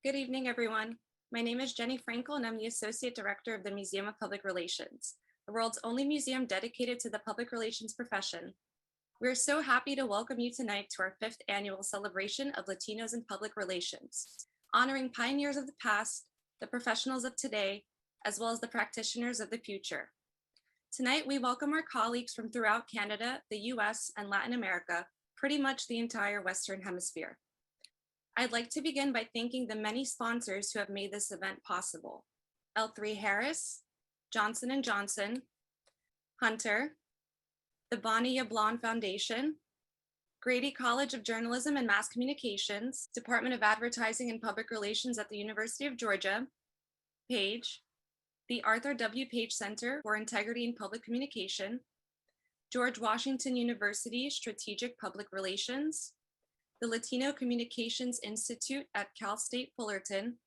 Good evening, everyone. My name is Jenny Frankel, and I'm the Associate Director of the Museum of Public Relations, the world's only museum dedicated to the public relations profession. We're so happy to welcome you tonight to our 5th annual celebration of Latinos in public relations, honoring pioneers of the past, the professionals of today, as well as the practitioners of the future. Tonight, we welcome our colleagues from throughout Canada, the US, and Latin America, pretty much the entire Western Hemisphere. I'd like to begin by thanking the many sponsors who have made this event possible. L3 Harris, Johnson & Johnson, Hunter, the Bonnie Yablon Foundation, Grady College of Journalism and Mass Communications, Department of Advertising and Public Relations at the University of Georgia, Page, the Arthur W. Page Center for Integrity in Public Communication, George Washington University Strategic Public Relations, the Latino Communications Institute at Cal State Fullerton,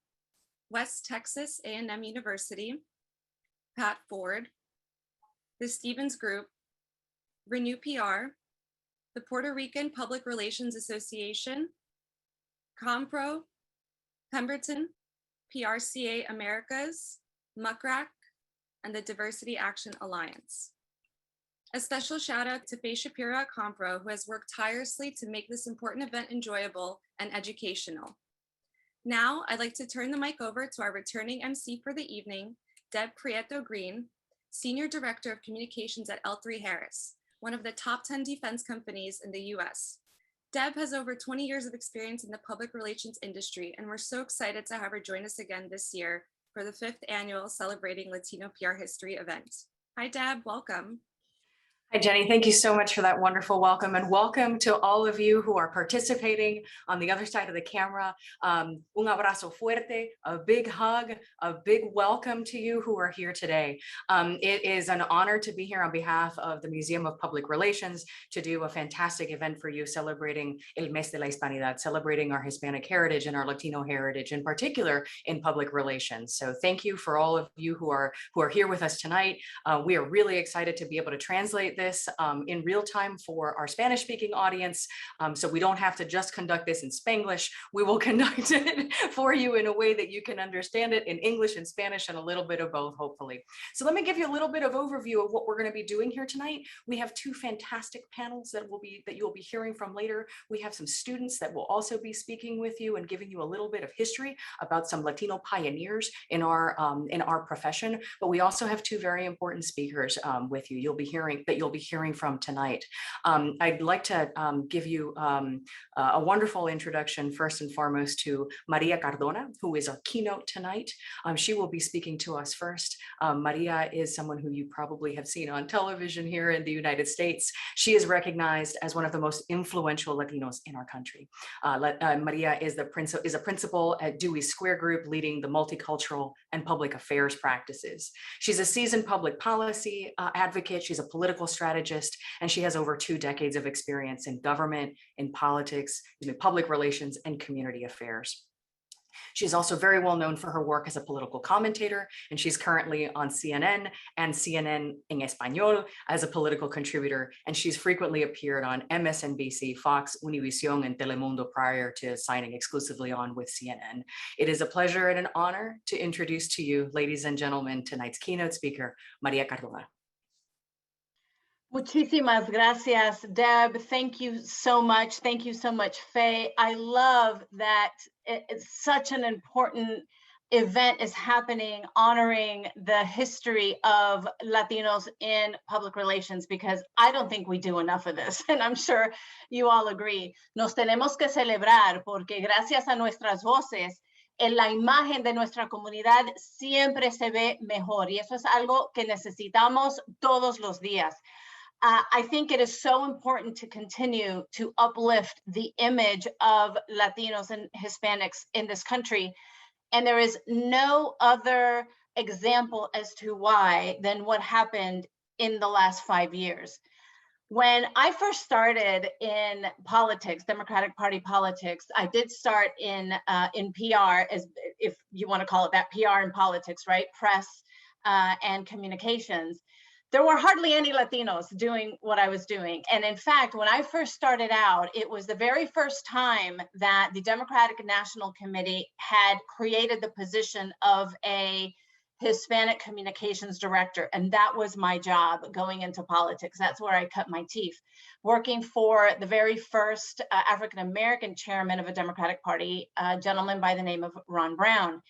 West Texas A&M University, Pat Ford, the Stevens Group, Renew PR, the Puerto Rican Public Relations Association, Compro, Pemberton, PRCA Americas, MUCRAC, and the Diversity Action Alliance. A special shout out to Faye Shapiro at Compro, who has worked tirelessly to make this important event enjoyable and educational. Now, I'd like to turn the mic over to our returning MC for the evening, Deb Prieto Green, Senior Director of Communications at L3 Harris, one of the top 10 defense companies in the US. Deb has over 20 years of experience in the public relations industry, and we're so excited to have her join us again this year for the 5th annual Celebrating Latino PR History event. Hi, Deb, welcome. Hi, Jenny. Thank you so much for that wonderful welcome, and welcome to all of you who are participating on the other side of the camera. Un abrazo fuerte, a big hug, a big welcome to you who are here today. It is an honor to be here on behalf of the Museum of Public Relations to do a fantastic event for you, celebrating El Mes de la Hispanidad, celebrating our Hispanic heritage and our Latino heritage, in particular in public relations. So thank you for all of you who are here with us tonight. We are really excited to be able to translate this in real time for our Spanish speaking audience. So we don't have to just conduct this in Spanglish. We will conduct it for you in a way that you can understand it in English and Spanish and a little bit of both, hopefully. So let me give you a little bit of overview of what we're going to be doing here tonight. We have 2 fantastic panels that you'll be hearing from later. We have some students that will also be speaking with you and giving you a little bit of history about some Latino pioneers in our profession. But we also have 2 very important speakers with you. You'll be hearing from tonight. I'd like to give you a wonderful introduction first and foremost to Maria Cardona, who is our keynote tonight. She will be speaking to us first. Maria is someone who you probably have seen on television here in the United States. She is recognized as one of the most influential Latinos in our country. Maria is a principal at Dewey Square Group, leading the multicultural and public affairs practices. She's a seasoned public policy advocate. She's a political strategist, and she has over 2 decades of experience in government, in politics, in public relations, and community affairs. She's also very well known for her work as a political commentator, and she's currently on CNN and CNN en Español as a political contributor, and she's frequently appeared on MSNBC, Fox, Univision, and Telemundo prior to signing exclusively on with CNN. It is a pleasure and an honor to introduce to you, ladies and gentlemen, tonight's keynote speaker, Maria Cardona. Muchísimas gracias, Deb. Thank you so much. Thank you so much, Faye. I love that it's such an important event is happening honoring the history of Latinos in public relations, because I don't think we do enough of this, and I'm sure you all agree. Nos tenemos que celebrar porque gracias a nuestras voces, en la imagen de nuestra comunidad siempre se ve mejor, y eso es algo que necesitamos todos los días. I think it is so important to continue to uplift the image of Latinos and Hispanics in this country. And there is no other example as to why than what happened in the last 5 years. When I first started in politics, Democratic Party politics, I did start in PR, as if you want to call it that, PR in politics, right? Press and communications. there were hardly any Latinos doing what I was doing. And in fact, when I first started out, it was the very first time that the Democratic National Committee had created the position of a Hispanic communications director. And that was my job going into politics. That's where I cut my teeth, working for the very first African-American chairman of a Democratic Party, a gentleman by the name of Ron Brown.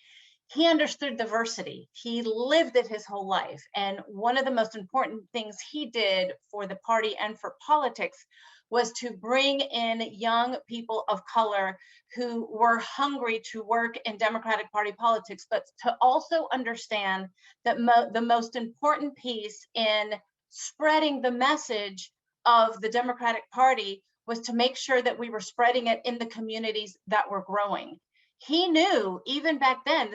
He understood diversity. He lived it his whole life. And one of the most important things he did for the party and for politics was to bring in young people of color who were hungry to work in Democratic Party politics, but to also understand that the most important piece in spreading the message of the Democratic Party was to make sure that we were spreading it in the communities that were growing. He knew even back then,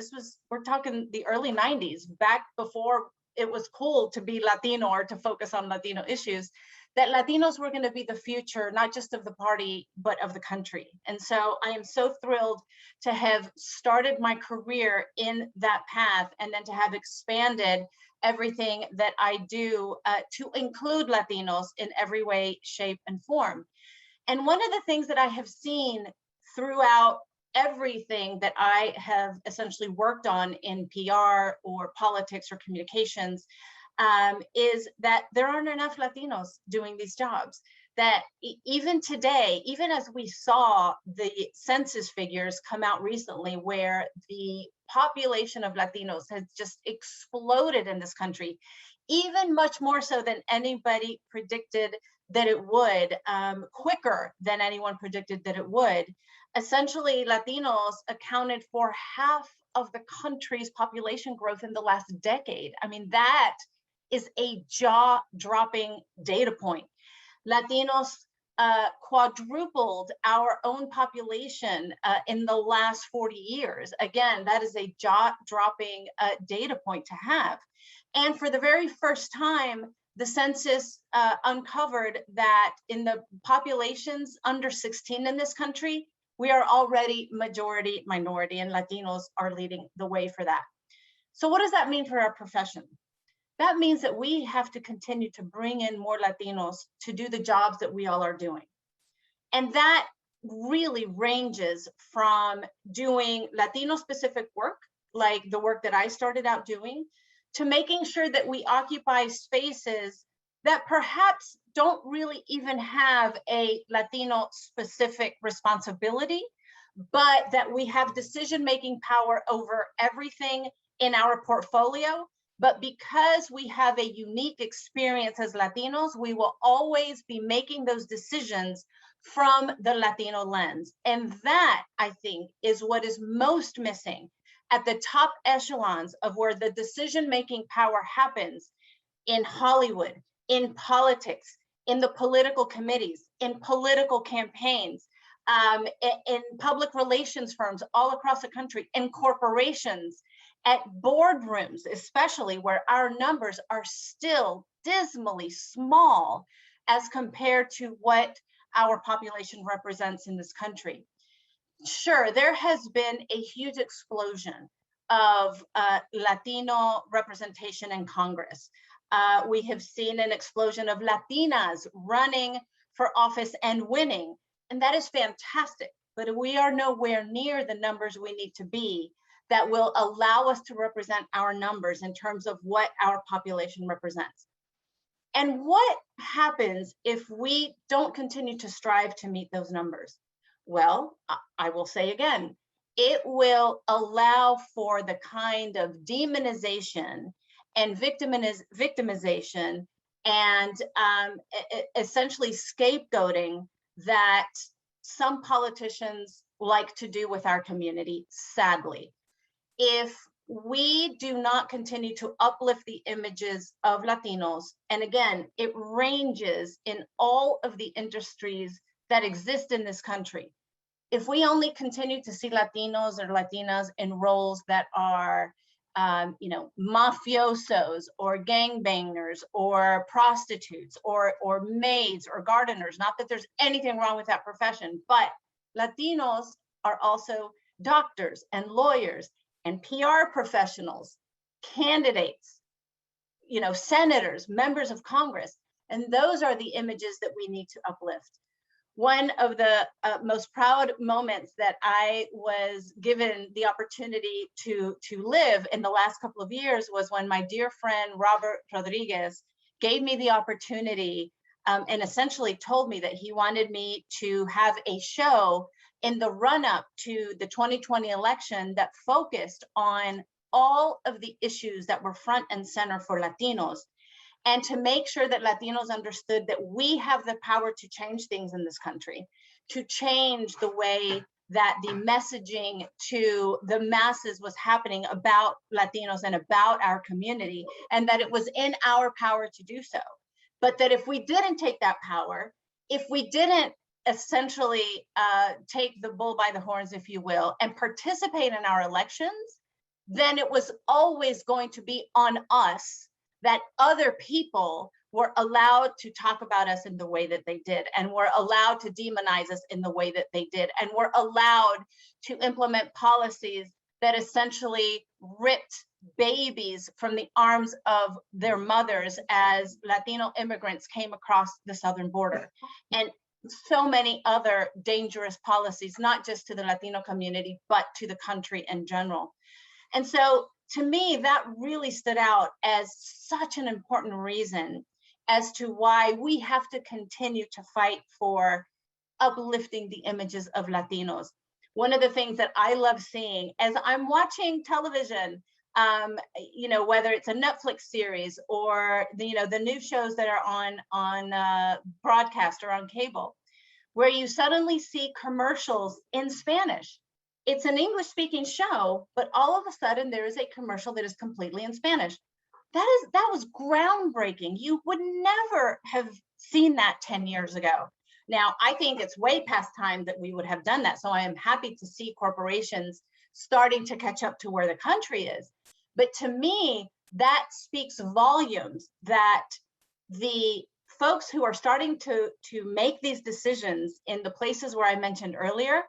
we're talking the early 90s, back before it was cool to be Latino or to focus on Latino issues, that Latinos were going to be the future, not just of the party, but of the country. And so I am so thrilled to have started my career in that path and then to have expanded everything that I do to include Latinos in every way, shape, and form. And one of the things that I have seen throughout everything that I have essentially worked on in PR or politics or communications is that there aren't enough Latinos doing these jobs. That even today, even as we saw the census figures come out recently, where the population of Latinos has just exploded in this country, even much more so than anybody predicted that it would, quicker than anyone predicted that it would. Essentially, Latinos accounted for half of the country's population growth in the last decade. I mean, that is a jaw-dropping data point. Latinos quadrupled our own population in the last 40 years. Again, that is a jaw-dropping data point to have. And for the very first time, the census uncovered that in the populations under 16 in this country, we are already majority minority, and Latinos are leading the way for that. So what does that mean for our profession? That means that we have to continue to bring in more Latinos to do the jobs that we all are doing. And that really ranges from doing Latino specific work, like the work that I started out doing, to making sure that we occupy spaces that perhaps don't really even have a Latino specific responsibility, but that we have decision-making power over everything in our portfolio. But because we have a unique experience as Latinos, we will always be making those decisions from the Latino lens. And that, I think, is what is most missing at the top echelons of where the decision-making power happens in Hollywood, in politics, in the political committees, in political campaigns, in public relations firms all across the country, in corporations, at boardrooms, especially where our numbers are still dismally small as compared to what our population represents in this country. Sure, there has been a huge explosion of Latino representation in Congress. We have seen an explosion of Latinas running for office and winning, and that is fantastic, but we are nowhere near the numbers we need to be that will allow us to represent our numbers in terms of what our population represents. And what happens if we don't continue to strive to meet those numbers? Well, I will say again, it will allow for the kind of demonization and victimization and essentially scapegoating that some politicians like to do with our community, sadly. If we do not continue to uplift the images of Latinos, and again, it ranges in all of the industries that exist in this country. If we only continue to see Latinos or Latinas in roles that are, mafiosos or gangbangers or prostitutes or maids or gardeners, not that there's anything wrong with that profession, but Latinos are also doctors and lawyers and PR professionals, candidates, senators, members of Congress. And those are the images that we need to uplift. One of the most proud moments that I was given the opportunity to live in the last couple of years was when my dear friend, Robert Rodriguez, gave me the opportunity and essentially told me that he wanted me to have a show in the run-up to the 2020 election that focused on all of the issues that were front and center for Latinos, and to make sure that Latinos understood that we have the power to change things in this country, to change the way that the messaging to the masses was happening about Latinos and about our community, and that it was in our power to do so. But that if we didn't take that power, if we didn't essentially take the bull by the horns, if you will, and participate in our elections, then it was always going to be on us that other people were allowed to talk about us in the way that they did, and were allowed to demonize us in the way that they did, and were allowed to implement policies that essentially ripped babies from the arms of their mothers as Latino immigrants came across the southern border. And so many other dangerous policies, not just to the Latino community, but to the country in general. And so to me, that really stood out as such an important reason as to why we have to continue to fight for uplifting the images of Latinos. One of the things that I love seeing as I'm watching television, whether it's a Netflix series or the new shows that are on broadcast or on cable, where you suddenly see commercials in Spanish. It's an English-speaking show, but all of a sudden there is a commercial that is completely in Spanish. That was groundbreaking. You would never have seen that 10 years ago. Now, I think it's way past time that we would have done that. So I am happy to see corporations starting to catch up to where the country is. But to me, that speaks volumes that the folks who are starting to make these decisions in the places where I mentioned earlier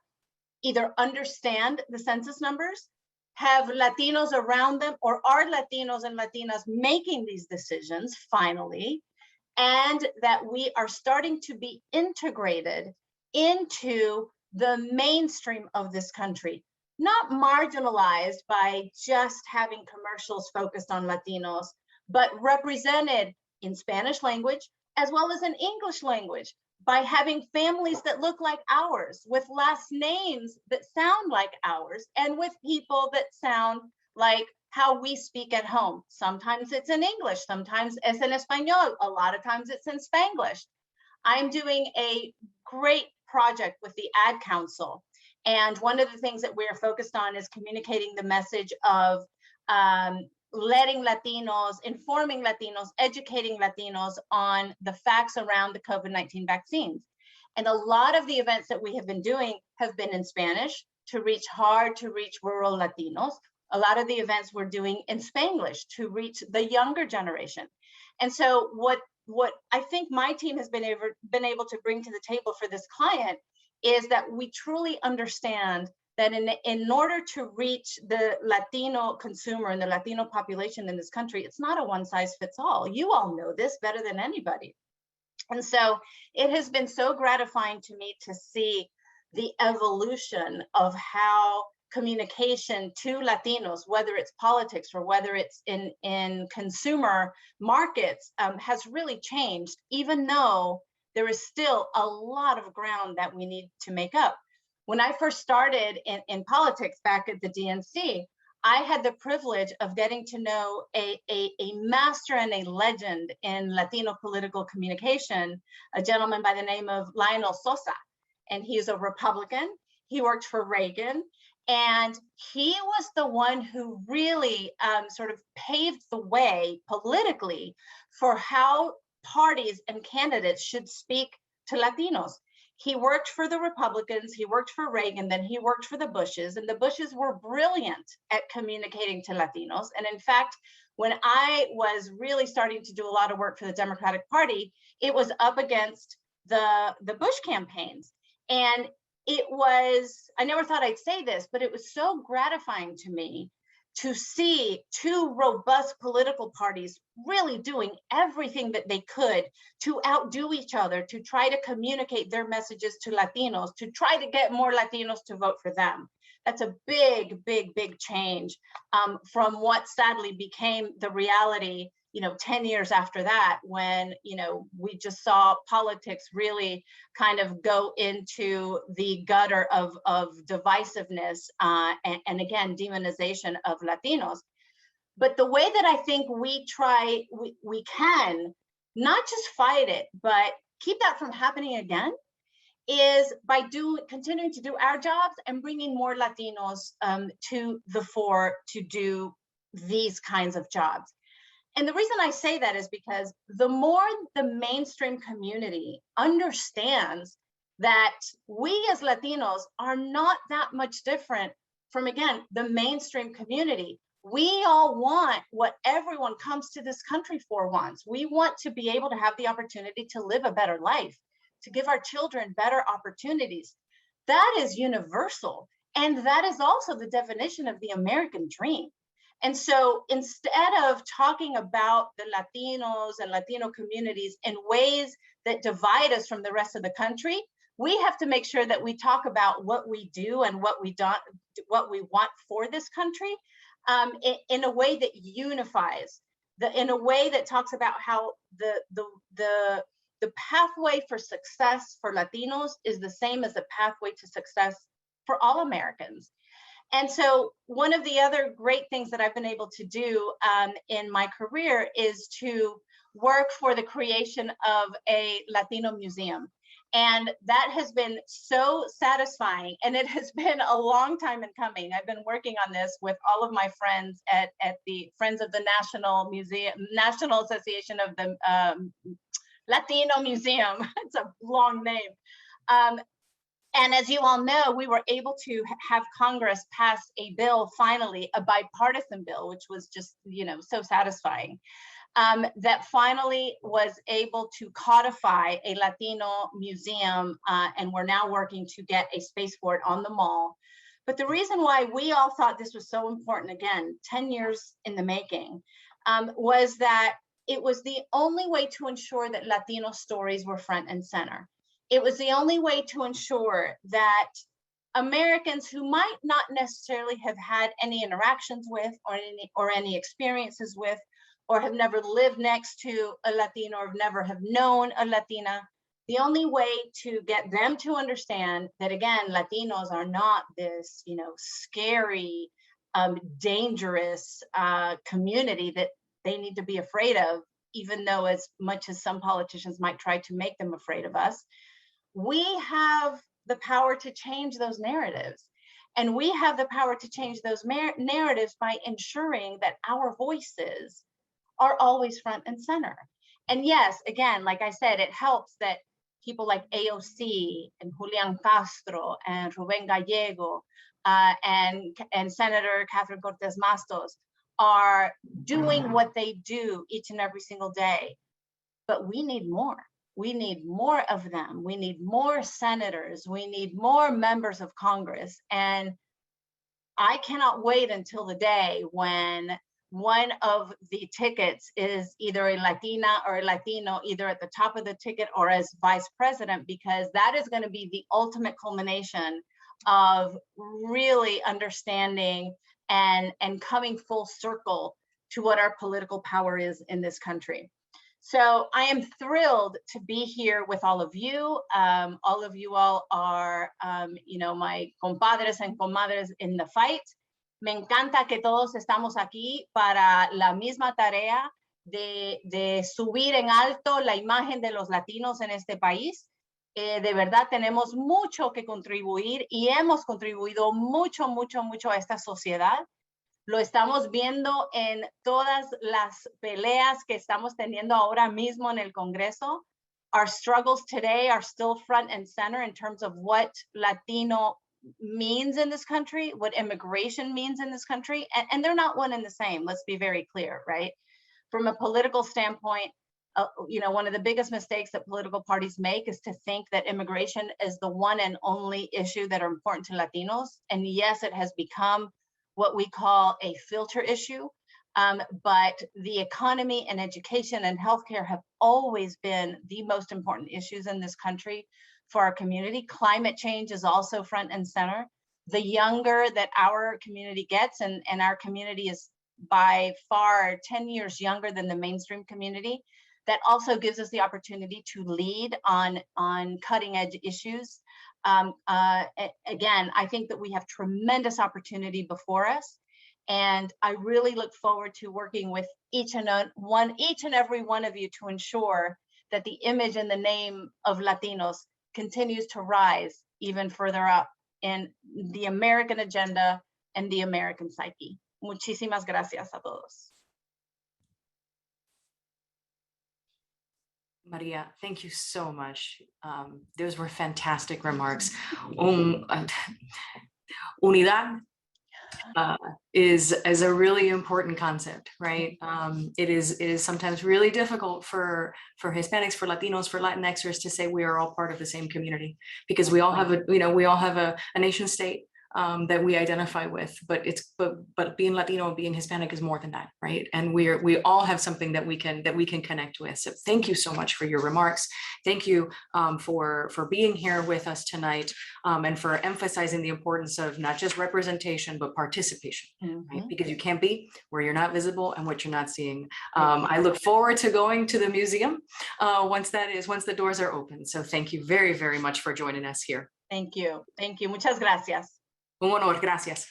either understand the census numbers, have Latinos around them, or are Latinos and Latinas making these decisions finally, and that we are starting to be integrated into the mainstream of this country, not marginalized by just having commercials focused on Latinos, but represented in Spanish language as well as in English language, by having families that look like ours, with last names that sound like ours, and with people that sound like how we speak at home. Sometimes it's in English, sometimes it's in Espanol, a lot of times it's in Spanglish. I'm doing a great project with the Ad Council, and one of the things that we're focused on is communicating the message of letting Latinos, informing Latinos, educating Latinos on the facts around the COVID-19 vaccines. And a lot of the events that we have been doing have been in Spanish to reach hard-to-reach rural Latinos. A lot of the events we're doing in Spanglish to reach the younger generation. And so what I think my team has been able to bring to the table for this client is that we truly understand that in order to reach the Latino consumer and the Latino population in this country, it's not a one size fits all. You all know this better than anybody. And so it has been so gratifying to me to see the evolution of how communication to Latinos, whether it's politics or whether it's in consumer markets, has really changed, even though there is still a lot of ground that we need to make up. When I first started in politics back at the DNC, I had the privilege of getting to know a master and a legend in Latino political communication, a gentleman by the name of Lionel Sosa. And he's a Republican. He worked for Reagan. And he was the one who really sort of paved the way politically for how parties and candidates should speak to Latinos. He worked for the Republicans, he worked for Reagan, then he worked for the Bushes, and the Bushes were brilliant at communicating to Latinos. And in fact, when I was really starting to do a lot of work for the Democratic Party, it was up against the Bush campaigns. And it was, I never thought I'd say this, but it was so gratifying to me to see two robust political parties really doing everything that they could to outdo each other, to try to communicate their messages to Latinos, to try to get more Latinos to vote for them. That's a big, big, big change from what sadly became the reality, 10 years after that, when, we just saw politics really kind of go into the gutter of divisiveness and again, demonization of Latinos. But the way that I think we can not just fight it, but keep that from happening again, is by continuing to do our jobs and bringing more Latinos to the fore to do these kinds of jobs. And the reason I say that is because the more the mainstream community understands that we as Latinos are not that much different from, again, the mainstream community. We all want what everyone comes to this country for wants. We want to be able to have the opportunity to live a better life, to give our children better opportunities. That is universal. And that is also the definition of the American dream. And so instead of talking about the Latinos and Latino communities in ways that divide us from the rest of the country, we have to make sure that we talk about what we do and what we want for this country in a way that unifies, in a way that talks about how the pathway for success for Latinos is the same as the pathway to success for all Americans. And so one of the other great things that I've been able to do in my career is to work for the creation of a Latino museum. And that has been so satisfying. And it has been a long time in coming. I've been working on this with all of my friends at the Friends of the National Association of the Latino Museum. It's a long name. And as you all know, we were able to have Congress pass a bill, finally, a bipartisan bill, which was just, so satisfying, that finally was able to codify a Latino museum. And we're now working to get a space for it on the mall. But the reason why we all thought this was so important, again, 10 years in the making, was that it was the only way to ensure that Latino stories were front and center. It was the only way to ensure that Americans who might not necessarily have had any interactions with or any experiences with, or have never lived next to a Latino or never have known a Latina, the only way to get them to understand that, again, Latinos are not this, scary, dangerous community that they need to be afraid of, even though as much as some politicians might try to make them afraid of us. We have the power to change those narratives. And we have the power to change those narratives by ensuring that our voices are always front and center. And yes, again, like I said, it helps that people like AOC and Julian Castro and Rubén Gallego and Senator Catherine Cortez Mastos are doing what they do each and every single day. But we need more. We need more of them. We need more senators. We need more members of Congress. And I cannot wait until the day when one of the tickets is either a Latina or a Latino, either at the top of the ticket or as vice president, because that is going to be the ultimate culmination of really understanding and coming full circle to what our political power is in this country. So I am thrilled to be here with all of you. All of you all are, my compadres and comadres in the fight. Me encanta que todos estamos aquí para la misma tarea de subir en alto la imagen de los latinos en este país. De verdad tenemos mucho que contribuir y hemos contribuido mucho a esta sociedad. Lo estamos viendo en todas las peleas que estamos teniendo ahora mismo en el Congreso. Our struggles today are still front and center in terms of what Latino means in this country, what immigration means in this country, and they're not one and the same. Let's be very clear, right? From a political standpoint, one of the biggest mistakes that political parties make is to think that immigration is the one and only issue that are important to Latinos. And yes, it has become what we call a filter issue. But the economy and education and healthcare have always been the most important issues in this country for our community. Climate change is also front and center. The younger that our community gets, and our community is by far 10 years younger than the mainstream community, that also gives us the opportunity to lead on cutting edge issues. Again, I think that we have tremendous opportunity before us. And I really look forward to working with each and every one of you to ensure that the image and the name of Latinos continues to rise even further up in the American agenda and the American psyche. Muchísimas gracias a todos. Maria, thank you so much. Those were fantastic remarks. Unidad is a really important concept, right? It is sometimes really difficult for Hispanics, for Latinos, for Latinxers to say we are all part of the same community, because we all have a nation state that we identify with, but being Latino and being Hispanic is more than that, right? And we all have something that we can connect with. So thank you so much for your remarks. Thank you for being here with us tonight, and for emphasizing the importance of not just representation but participation, right? Because you can't be where you're not visible and what you're not seeing. I look forward to going to the museum once the doors are open. So thank you very, very much for joining us here. Thank you. Muchas gracias. Un honor, gracias.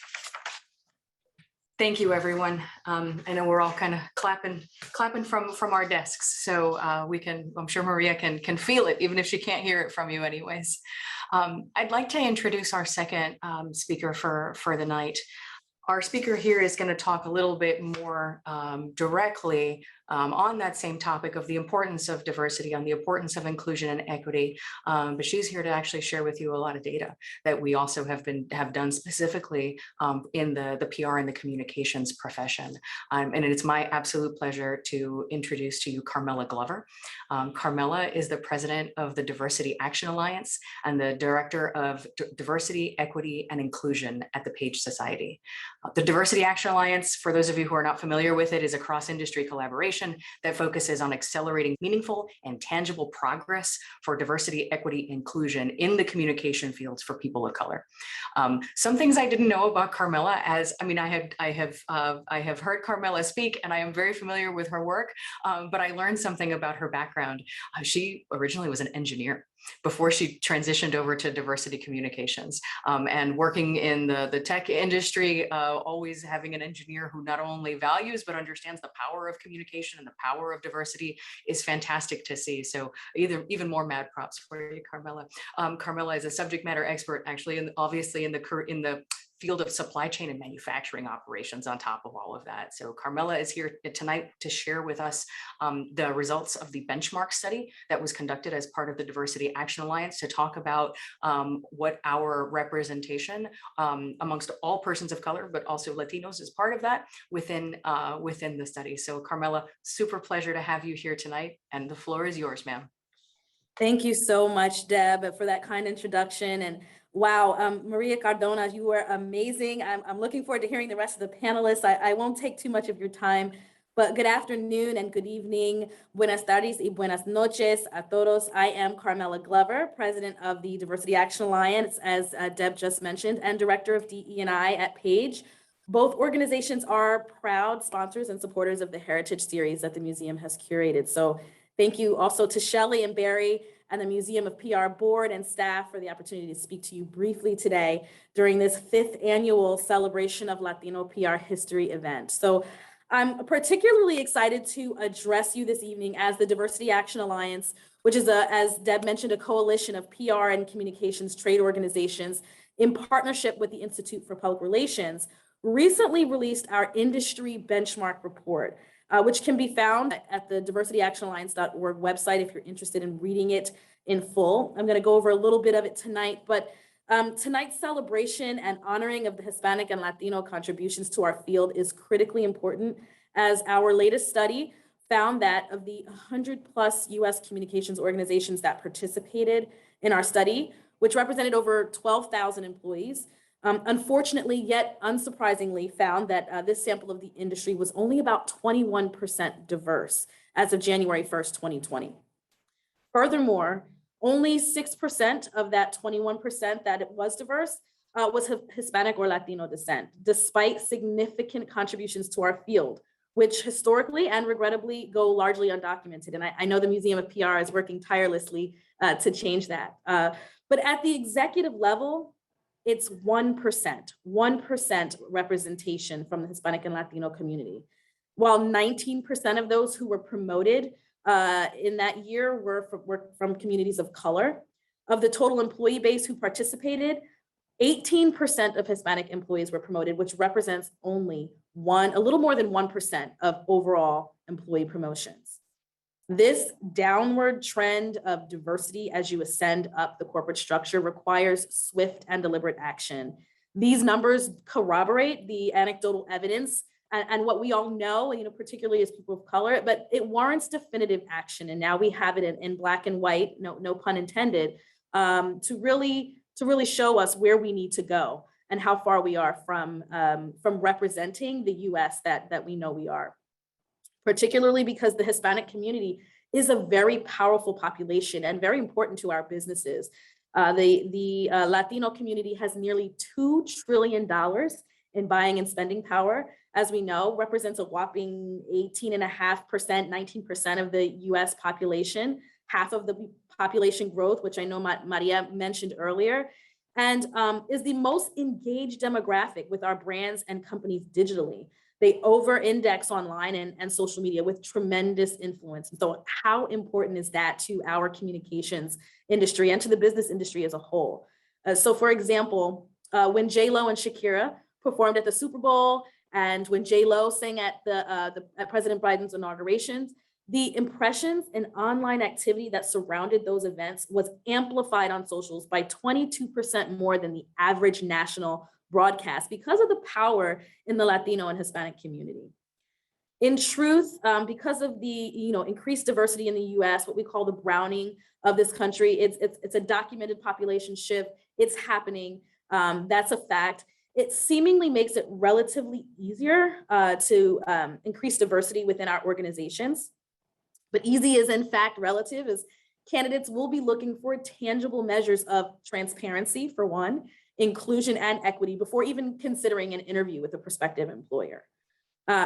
Thank you, everyone. I know we're all kind of clapping from our desks, so I'm sure Maria can feel it, even if she can't hear it from you anyways. I'd like to introduce our second speaker for the night. Our speaker here is going to talk a little bit more directly on that same topic of the importance of diversity, on the importance of inclusion and equity. But she's here to actually share with you a lot of data that we also have done specifically in the PR and the communications profession. And it's my absolute pleasure to introduce to you Carmela Glover. Carmela is the president of the Diversity Action Alliance and the director of Diversity, Equity, and Inclusion at the Page Society. The Diversity Action Alliance, for those of you who are not familiar with it, is a cross-industry collaboration that focuses on accelerating meaningful and tangible progress for diversity, equity, inclusion in the communication fields for people of color. Some things I didn't know about Carmela, I have heard Carmela speak, and I am very familiar with her work, but I learned something about her background. She originally was an engineer before she transitioned over to diversity communications, and working in the tech industry, always having an engineer who not only values but understands the power of communication and the power of diversity is fantastic to see. So even more mad props for you, Carmela. Carmela is a subject matter expert, actually, obviously in the field of supply chain and manufacturing operations on top of all of that. So Carmela is here tonight to share with us the results of the benchmark study that was conducted as part of the Diversity Action Alliance, to talk about what our representation amongst all persons of color, but also Latinos, is part of that within the study. So Carmela, super pleasure to have you here tonight, and the floor is yours, ma'am. Thank you so much, Deb, for that kind introduction. And wow, Maria Cardona, you were amazing. I'm looking forward to hearing the rest of the panelists. I won't take too much of your time, but good afternoon and good evening. Buenas tardes y buenas noches a todos. I am Carmela Glover, president of the Diversity Action Alliance, as Deb just mentioned, and director of DE&I at Page. Both organizations are proud sponsors and supporters of the Heritage Series that the museum has curated. So thank you also to Shelley and Barry and the Museum of PR board and staff for the opportunity to speak to you briefly today during this 5th annual Celebration of Latino PR History event. So I'm particularly excited to address you this evening as the Diversity Action Alliance, which is, as Deb mentioned, a coalition of PR and communications trade organizations in partnership with the Institute for Public Relations, recently released our industry benchmark report, which can be found at the diversityactionalliance.org website if you're interested in reading it in full. I'm going to go over a little bit of it tonight, but tonight's celebration and honoring of the Hispanic and Latino contributions to our field is critically important, as our latest study found that of the 100+ US communications organizations that participated in our study, which represented over 12,000 employees, Unfortunately, yet unsurprisingly, found that this sample of the industry was only about 21% diverse as of January 1st, 2020. Furthermore, only 6% of that 21% that it was diverse was Hispanic or Latino descent, despite significant contributions to our field, which historically and regrettably go largely undocumented. And I know the Museum of PR is working tirelessly to change that. But at the executive level, it's 1% representation from the Hispanic and Latino community. While 19% of those who were promoted in that year were from communities of color. Of the total employee base who participated, 18% of Hispanic employees were promoted, which represents only a little more than 1% of overall employee promotions. This downward trend of diversity as you ascend up the corporate structure requires swift and deliberate action. These numbers corroborate the anecdotal evidence and what we all know, particularly as people of color, but it warrants definitive action. And now we have it in black and white, no pun intended, to really show us where we need to go and how far we are from representing the US that we know we are. Particularly because the Hispanic community is a very powerful population and very important to our businesses. The Latino community has nearly $2 trillion in buying and spending power, as we know, represents a whopping 18.5%, 19% of the US population, half of the population growth, which I know Maria mentioned earlier, and is the most engaged demographic with our brands and companies digitally. They over-index online and social media with tremendous influence. So how important is that to our communications industry and to the business industry as a whole? So for example, when J-Lo and Shakira performed at the Super Bowl and when J-Lo sang at at President Biden's inaugurations, the impressions and online activity that surrounded those events was amplified on socials by 22% more than the average national broadcast because of the power in the Latino and Hispanic community. In truth, because of the increased diversity in the US, what we call the browning of this country, it's a documented population shift. It's happening. That's a fact. It seemingly makes it relatively easier to increase diversity within our organizations. But easy is in fact relative, as candidates will be looking for tangible measures of transparency, for one, inclusion and equity before even considering an interview with a prospective employer.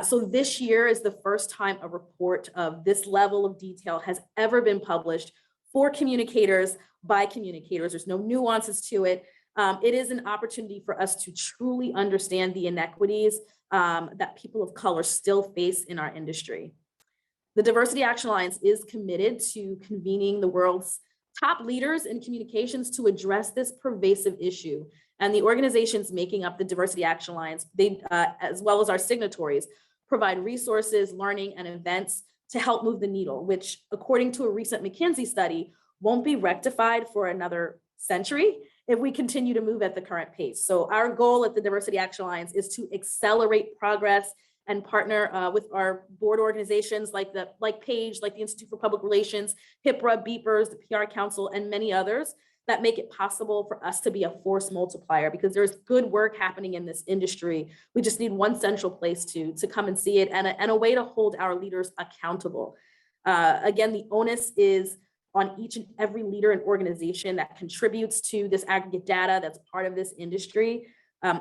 So this year is the first time a report of this level of detail has ever been published for communicators by communicators. There's no nuances to it. It is an opportunity for us to truly understand the inequities that people of color still face in our industry. The Diversity Action Alliance is committed to convening the world's top leaders in communications to address this pervasive issue. And the organizations making up the Diversity Action Alliance, they, as well as our signatories, provide resources, learning, and events to help move the needle, which, according to a recent McKinsey study, won't be rectified for another century if we continue to move at the current pace. So our goal at the Diversity Action Alliance is to accelerate progress and partner with our board organizations like PAGE, like the Institute for Public Relations, HIPRA, Beepers, the PR Council, and many others that make it possible for us to be a force multiplier, because there's good work happening in this industry. We just need one central place to come and see it and a way to hold our leaders accountable. Again, the onus is on each and every leader and organization that contributes to this aggregate data that's part of this industry.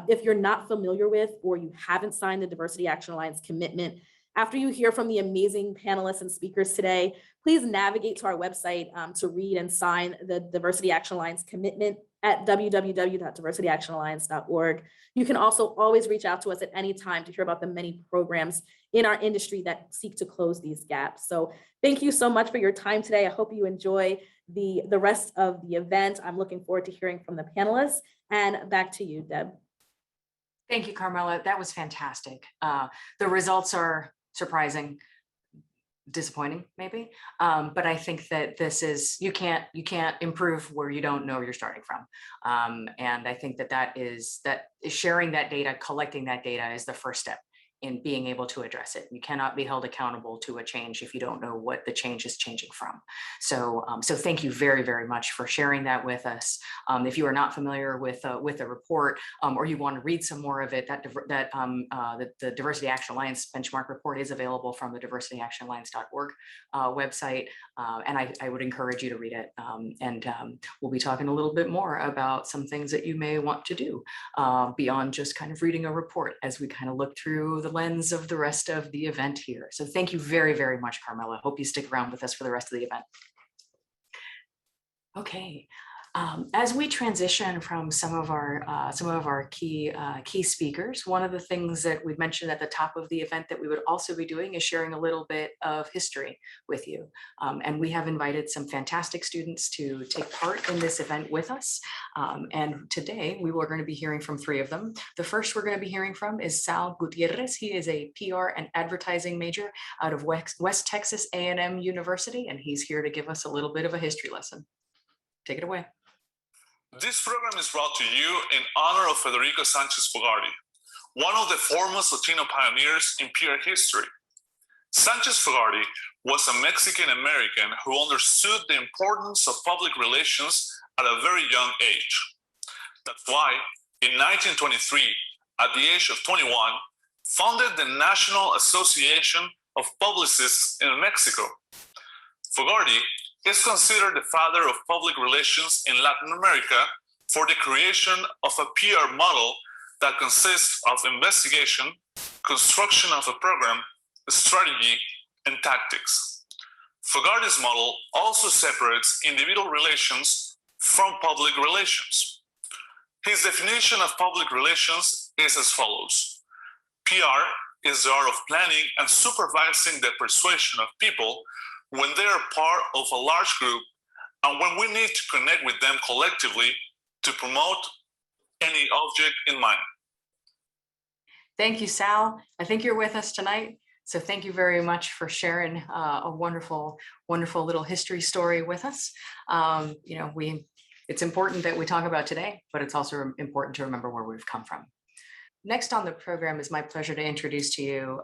If you're not familiar with or you haven't signed the Diversity Action Alliance commitment, after you hear from the amazing panelists and speakers today, please navigate to our website to read and sign the Diversity Action Alliance commitment at www.diversityactionalliance.org. You can also always reach out to us at any time to hear about the many programs in our industry that seek to close these gaps. So thank you so much for your time today. I hope you enjoy the rest of the event. I'm looking forward to hearing from the panelists, and back to you, Deb. Thank you, Carmela. That was fantastic. The results are surprising, disappointing, maybe, but I think that this is, you can't improve where you don't know where you're starting from, and I think that sharing that data, collecting that data is the first step in being able to address it. You cannot be held accountable to a change if you don't know what the change is changing from. So, so thank you very, very much for sharing that with us. If you are not familiar with the report, or you want to read some more of it, the Diversity Action Alliance benchmark report is available from the diversityactionalliance.org website, and I would encourage you to read it. We'll be talking a little bit more about some things that you may want to do beyond just kind of reading a report as we kind of look through the lens of the rest of the event here. So thank you very, very much, Carmela. Hope you stick around with us for the rest of the event. Okay. As we transition from some of our key speakers, one of the things that we mentioned at the top of the event that we would also be doing is sharing a little bit of history with you. And we have invited some fantastic students to take part in this event with us. And today we were going to be hearing from 3 of them. The first we're going to be hearing from is Sal Gutierrez. He is a PR and advertising major out of West Texas A&M University, and he's here to give us a little bit of a history lesson. Take it away. This program is brought to you in honor of Federico Sanchez Fogarty, one of the foremost Latino pioneers in PR history. Sanchez Fogarty was a Mexican-American who understood the importance of public relations at a very young age. That's why, in 1923, at the age of 21, founded the National Association of Publicists in Mexico. Fogarty is considered the father of public relations in Latin America for the creation of a PR model that consists of investigation, construction of a program, strategy, and tactics. Fogarty's model also separates individual relations from public relations. His definition of public relations is as follows. PR is the art of planning and supervising the persuasion of people when they are part of a large group and when we need to connect with them collectively to promote any object in mind. Thank you, Sal. I think you're with us tonight. So thank you very much for sharing a wonderful, wonderful little history story with us. You know, it's important that we talk about today, but it's also important to remember where we've come from. Next on the program is my pleasure to introduce to you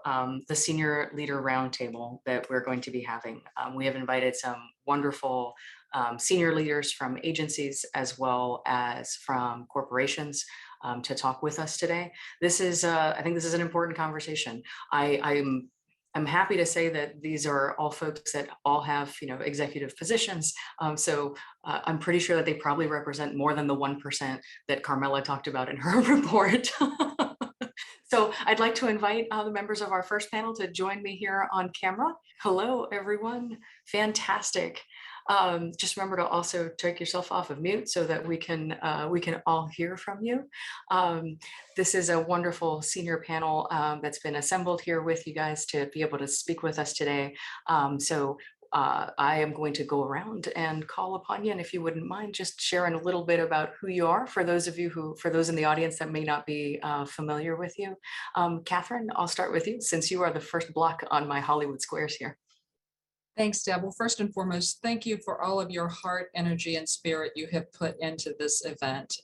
the Senior Leader Roundtable that we're going to be having. We have invited some wonderful senior leaders from agencies as well as from corporations to talk with us today. This is, I think this is an important conversation. I'm happy to say that these are all folks that all have, you know, executive positions. So I'm pretty sure that they probably represent more than the 1% that Carmela talked about in her report. So I'd like to invite the members of our first panel to join me here on camera. Hello, everyone. Fantastic. Just remember to also take yourself off of mute so that we can all hear from you. This is a wonderful senior panel that's been assembled here with you guys to be able to speak with us today. I am going to go around and call upon you, and if you wouldn't mind just sharing a little bit about who you are for those in the audience that may not be familiar with you. Catherine, I'll start with you since you are the first block on my Hollywood squares here. Thanks, Deb. Well, first and foremost, thank you for all of your heart, energy, and spirit you have put into this event.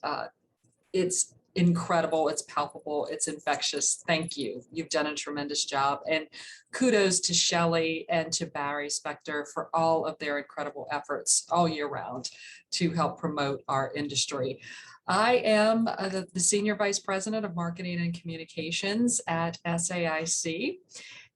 It's incredible, it's palpable, it's infectious. Thank you. You've done a tremendous job. And kudos to Shelley and to Barry Spector for all of their incredible efforts all year round to help promote our industry. I am the Senior Vice President of Marketing and Communications at SAIC.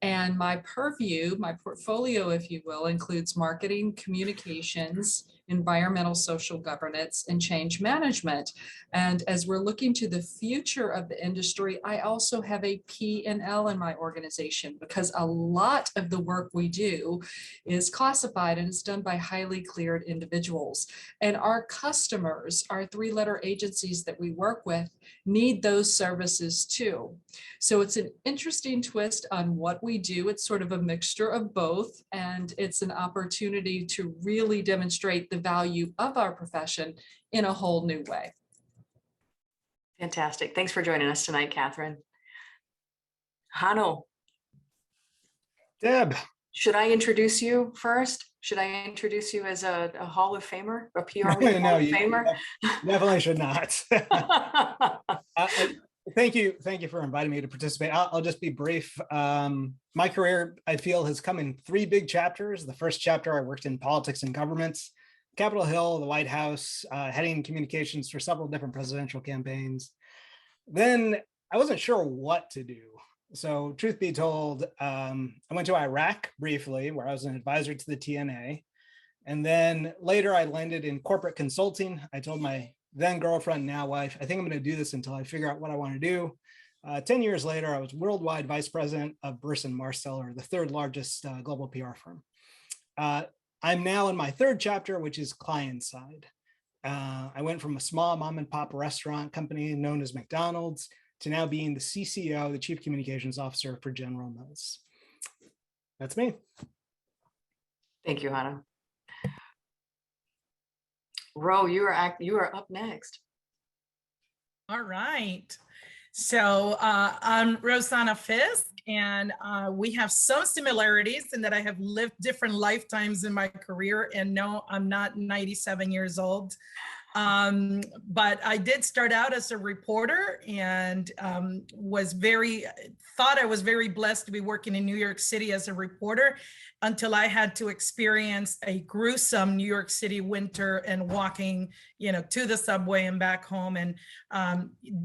And my purview, my portfolio, if you will, includes marketing, communications, environmental social governance, and change management. And as we're looking to the future of the industry, I also have a P&L in my organization because a lot of the work we do is classified and it's done by highly cleared individuals. And our customers, our 3-letter agencies that we work with, need those services too. So it's an interesting twist on what we do. It's sort of a mixture of both, and it's an opportunity to really demonstrate the value of our profession in a whole new way. Fantastic. Thanks for joining us tonight, Catherine. Hano. Deb. Should I introduce you first? Should I introduce you as a Hall of Famer, a PR No, Hall of Famer? Definitely should not. Thank you for inviting me to participate. I'll just be brief. My career, I feel, has come in 3 big chapters. The first chapter, I worked in politics and governments, Capitol Hill, the White House, heading communications for several different presidential campaigns. Then I wasn't sure what to do. So truth be told, I went to Iraq briefly, where I was an advisor to the TNA. And then later I landed in corporate consulting. I told my then girlfriend, now wife, I think I'm going to do this until I figure out what I want to do. 10 years later, I was worldwide vice president of Burson Marsteller, the 3rd largest global PR firm. I'm now in my 3rd chapter, which is client side. I went from a small mom and pop restaurant company known as McDonald's to now being the CCO, the Chief Communications Officer for General Mills. That's me. Thank you, Hannah. Ro, you are up next. All right. So I'm Rosanna Fisk, and we have some similarities in that I have lived different lifetimes in my career, and no, I'm not 97 years old. But I did start out as a reporter and thought I was very blessed to be working in New York City as a reporter until I had to experience a gruesome New York City winter and walking, to the subway and back home, and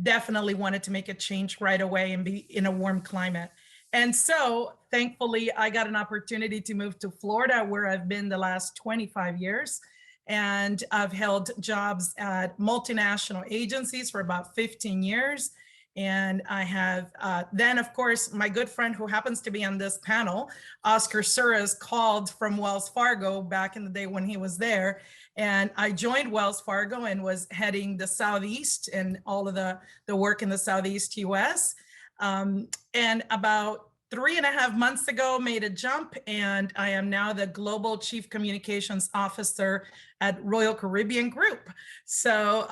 definitely wanted to make a change right away and be in a warm climate. And so thankfully I got an opportunity to move to Florida, where I've been the last 25 years. And I've held jobs at multinational agencies for about 15 years. And I have then, of course, my good friend who happens to be on this panel, Oscar Suarez, called from Wells Fargo back in the day when he was there. And I joined Wells Fargo and was heading the Southeast and all of the work in the Southeast US. And about 3.5 months ago, made a jump, and I am now the Global Chief Communications Officer at Royal Caribbean Group. So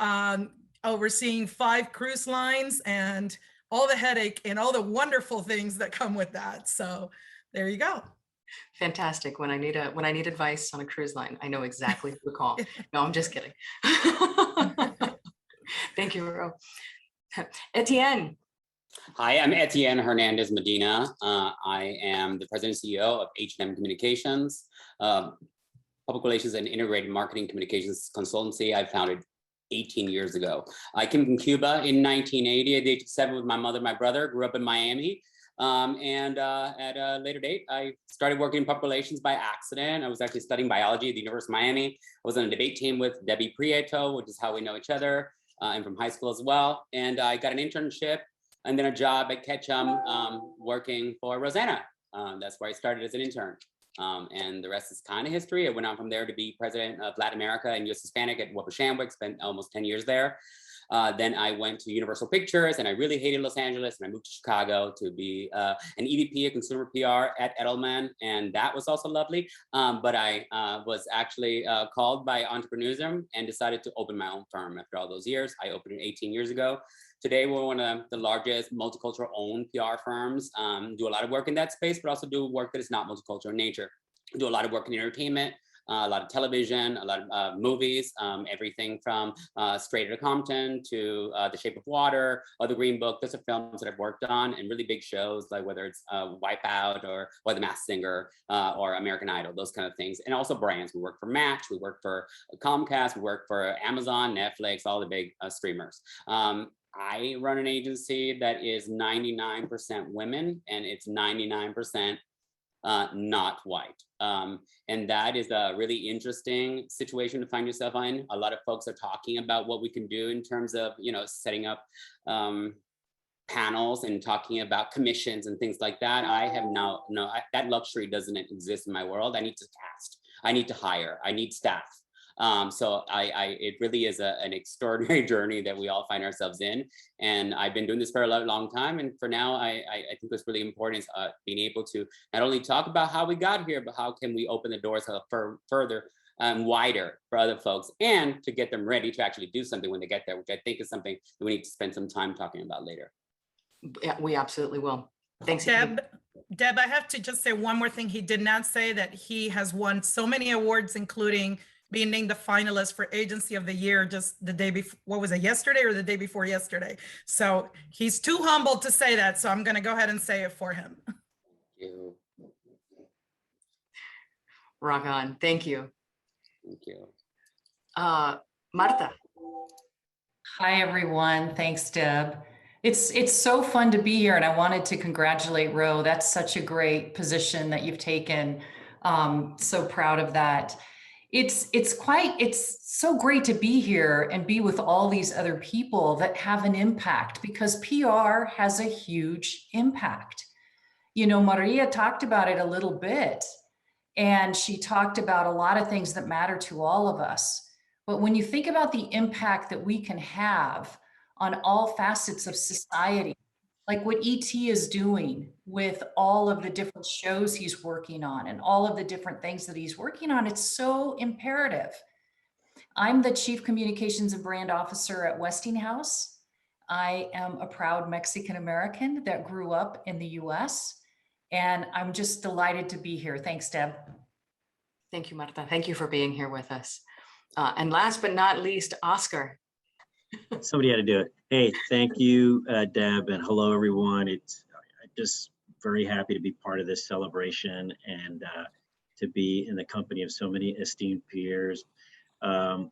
overseeing 5 cruise lines and all the headache and all the wonderful things that come with that. So there you go. Fantastic. When I need advice on a cruise line, I know exactly who to call. No, I'm just kidding. Thank you, Ro. Etienne. Hi, I'm Etienne Hernandez Medina. I am the president and CEO of H&M Communications, public relations and integrated marketing communications consultancy I founded 18 years ago. I came from Cuba in 1980 at the age of 7 with my mother and my brother, grew up in Miami. At a later date, I started working in public relations by accident. I was actually studying biology at the University of Miami. I was on a debate team with Debbie Prieto, which is how we know each other, and from high school as well. And I got an internship and then a job at Ketchum working for Rosanna. That's where I started as an intern. And the rest is kind of history. I went on from there to be president of Latin America and US Hispanic at Weber Shandwick, spent almost 10 years there. Then I went to Universal Pictures and I really hated Los Angeles, and I moved to Chicago to be an EVP of consumer PR at Edelman, and that was also lovely. But I was actually called by entrepreneurism and decided to open my own firm after all those years. I opened it 18 years ago. Today, we're one of the largest multicultural owned PR firms, do a lot of work in that space, but also do work that is not multicultural in nature. Do a lot of work in entertainment, a lot of television, a lot of movies, everything from Straight Outta Compton to The Shape of Water or The Green Book. Those are films that I've worked on, and really big shows, like whether it's Wipeout or The Masked Singer or American Idol, those kind of things. And also brands. We work for Match, we work for Comcast, we work for Amazon, Netflix, all the big streamers. I run an agency that is 99% women, and it's 99% not white. And that is a really interesting situation to find yourself in. A lot of folks are talking about what we can do in terms of, setting up panels and talking about commissions and things like that. I have that luxury doesn't exist in my world. I need to cast, I need to hire, I need staff. So it really is an extraordinary journey that we all find ourselves in. And I've been doing this for a long time. And for now, I think what's really important is being able to not only talk about how we got here, but how can we open the doors for further wider for other folks, and to get them ready to actually do something when they get there, which I think is something that we need to spend some time talking about later. Yeah, we absolutely will. Thanks. Deb, I have to just say one more thing. He did not say that he has won so many awards, including being named the finalist for Agency of the Year just the day before, what was it, yesterday or the day before yesterday? So he's too humble to say that, so I'm gonna go ahead and say it for him. You. Rock on. Thank you. Thank you. Marta. Hi, everyone. Thanks, Deb. It's so fun to be here, and I wanted to congratulate Ro. That's such a great position that you've taken. So proud of that. It's so great to be here and be with all these other people that have an impact, because PR has a huge impact. You know, Maria talked about it a little bit, and she talked about a lot of things that matter to all of us. But when you think about the impact that we can have on all facets of society, like what ET is doing with all of the different shows he's working on and all of the different things that he's working on, it's so imperative. I'm the Chief Communications and Brand Officer at Westinghouse. I am a proud Mexican American that grew up in the US, and I'm just delighted to be here. Thanks, Deb. Thank you, Marta. Thank you for being here with us. And last but not least, Oscar. Somebody had to do it. Hey, thank you, Deb, and hello, everyone. It's just very happy to be part of this celebration and to be in the company of so many esteemed peers. I've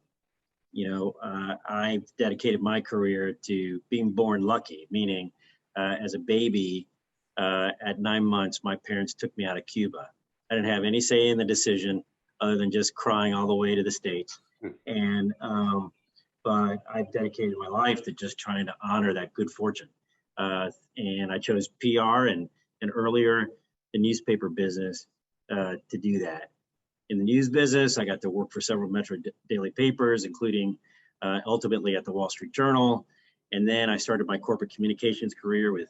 dedicated my career to being born lucky, meaning as a baby, at 9 months, my parents took me out of Cuba. I didn't have any say in the decision other than just crying all the way to the States. And but I've dedicated my life to just trying to honor that good fortune. And I chose PR and earlier the newspaper business to do that. In the news business, I got to work for several metro daily papers, including ultimately at the Wall Street Journal. And then I started my corporate communications career with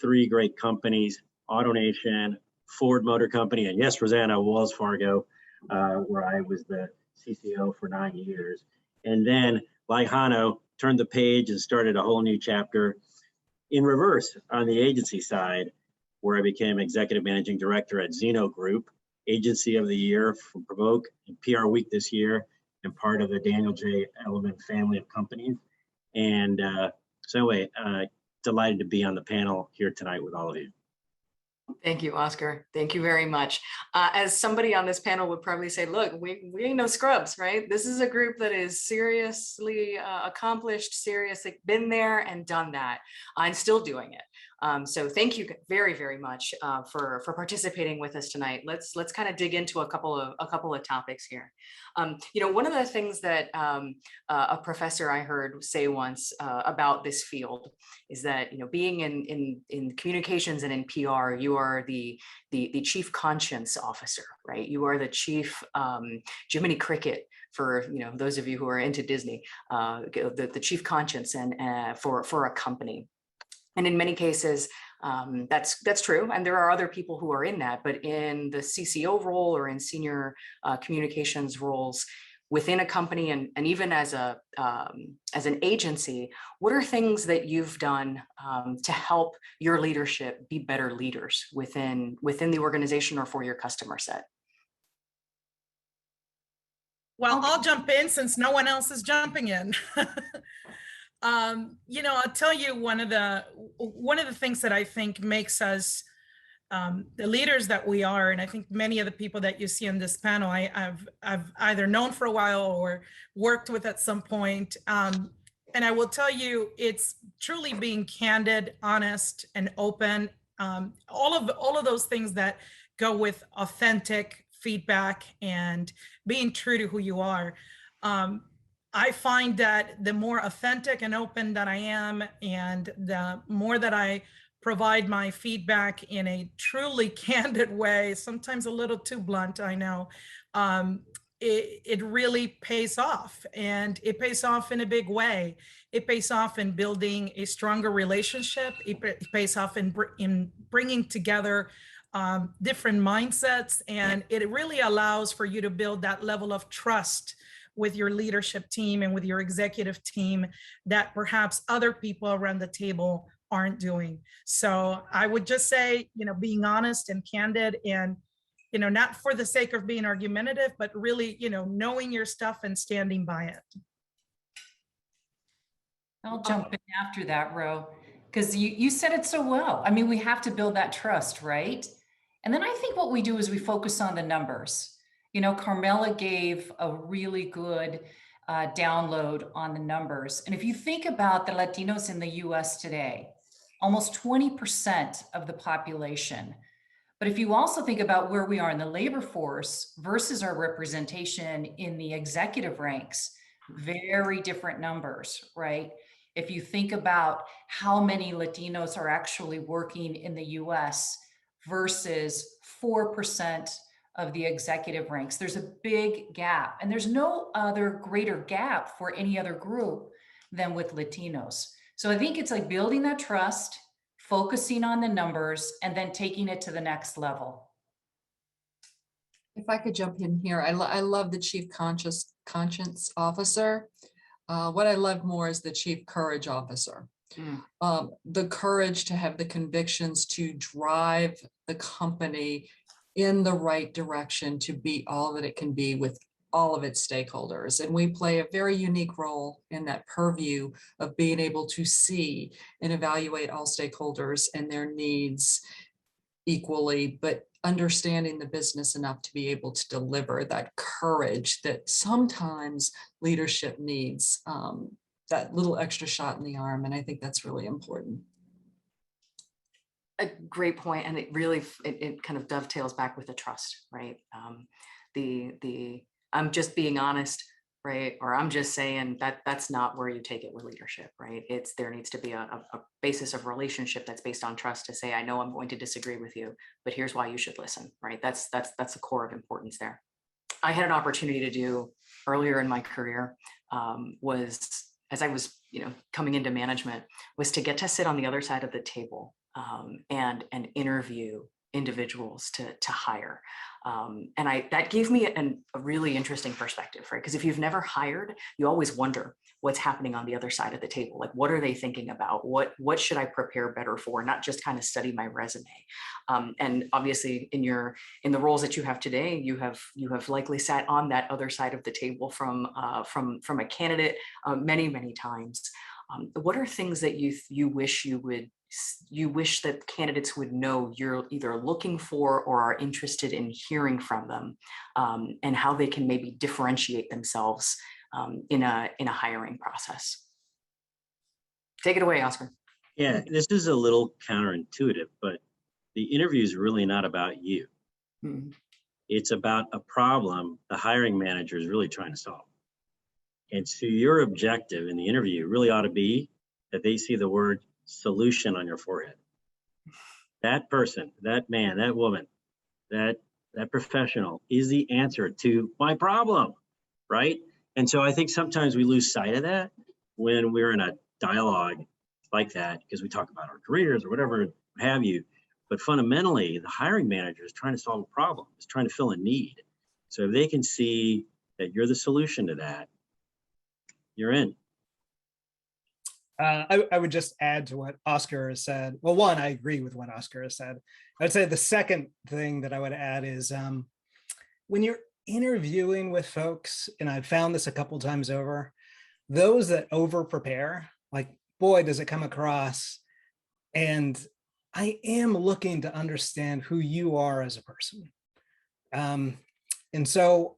3 great companies, AutoNation, Ford Motor Company, and yes, Rosanna, Wells Fargo, where I was the CCO for 9 years. And then, like Hano, turned the page and started a whole new chapter in reverse on the agency side, where I became executive managing director at Zeno Group, Agency of the Year from Provoke and PR Week this year, and part of the Daniel J. Elliman family of companies. And so anyway, delighted to be on the panel here tonight with all of you. Thank you, Oscar. Thank you very much. As somebody on this panel would probably say, look, we ain't no scrubs, right? This is a group that is seriously accomplished, seriously been there and done that, and still doing it. So thank you very, very much for participating with us tonight. Let's kind of dig into a couple of topics here. One of the things that a professor I heard say once about this field is that being in communications and in PR, you are the chief conscience officer, right? You are the chief Jiminy Cricket for those of you who are into Disney, the chief conscience and for a company. And in many cases, that's true. And there are other people who are in that, but in the CCO role or in senior communications roles within a company and even as an agency, what are things that you've done to help your leadership be better leaders within the organization or for your customer set? Well, I'll jump in since no one else is jumping in. I'll tell you one of the things that I think makes us the leaders that we are, and I think many of the people that you see on this panel, I've either known for a while or worked with at some point. And I will tell you, it's truly being candid, honest, and open. All of those things that go with authentic feedback and being true to who you are. I find that the more authentic and open that I am, and the more that I provide my feedback in a truly candid way, sometimes a little too blunt, I know, it really pays off, and it pays off in a big way. It pays off in building a stronger relationship. It pays off in bringing together different mindsets, and it really allows for you to build that level of trust with your leadership team and with your executive team that perhaps other people around the table aren't doing. So I would just say, being honest and candid and, not for the sake of being argumentative, but really, knowing your stuff and standing by it. I'll jump in after that, Ro, because you said it so well. I mean, we have to build that trust, right? And then I think what we do is we focus on the numbers. Carmela gave a really good download on the numbers. And if you think about the Latinos in the US today, almost 20% of the population. But if you also think about where we are in the labor force versus our representation in the executive ranks, very different numbers, right? If you think about how many Latinos are actually working in the US versus 4% of the executive ranks, there's a big gap. And there's no other greater gap for any other group than with Latinos. So I think it's like building that trust, focusing on the numbers, and then taking it to the next level. If I could jump in here, I love the chief conscience officer. What I love more is the chief courage officer. The courage to have the convictions to drive the company in the right direction to be all that it can be with all of its stakeholders. And we play a very unique role in that purview of being able to see and evaluate all stakeholders and their needs equally, but understanding the business enough to be able to deliver that courage that sometimes leadership needs, that little extra shot in the arm. And I think that's really important. A great point, and it really it kind of dovetails back with the trust, right? The I'm just being honest, right? Or I'm just saying that's not where you take it with leadership, right? There needs to be a basis of relationship that's based on trust to say, I know I'm going to disagree with you, but here's why you should listen, right? That's the core of importance there. I had an opportunity to do earlier in my career was, as I was coming into management, was to get to sit on the other side of the table and interview individuals to hire. And that gave me a really interesting perspective, right? Because if you've never hired, you always wonder what's happening on the other side of the table. Like, what are they thinking about? What should I prepare better for? Not just kind of study my resume. And obviously in the roles that you have today, you have likely sat on that other side of the table from a candidate many, many times. What are things that you wish that candidates would know you're either looking for or are interested in hearing from them, and how they can maybe differentiate themselves in a hiring process? Take it away, Oscar. Yeah, this is a little counterintuitive, but the interview is really not about you. It's about a problem the hiring manager is really trying to solve. And so your objective in the interview really ought to be that they see the word solution on your forehead. That person, that man, that woman, that professional is the answer to my problem, right? And so I think sometimes we lose sight of that when we're in a dialogue like that, because we talk about our careers or whatever have you. But fundamentally, the hiring manager is trying to solve a problem, is trying to fill a need. So if they can see that you're the solution to that, you're in. I would just add to what Oscar has said. Well, one, I agree with what Oscar has said. I'd say the second thing that I would add is when you're interviewing with folks, and I've found this a couple times over, those that over prepare, like, boy, does it come across. And I am looking to understand who you are as a person. And so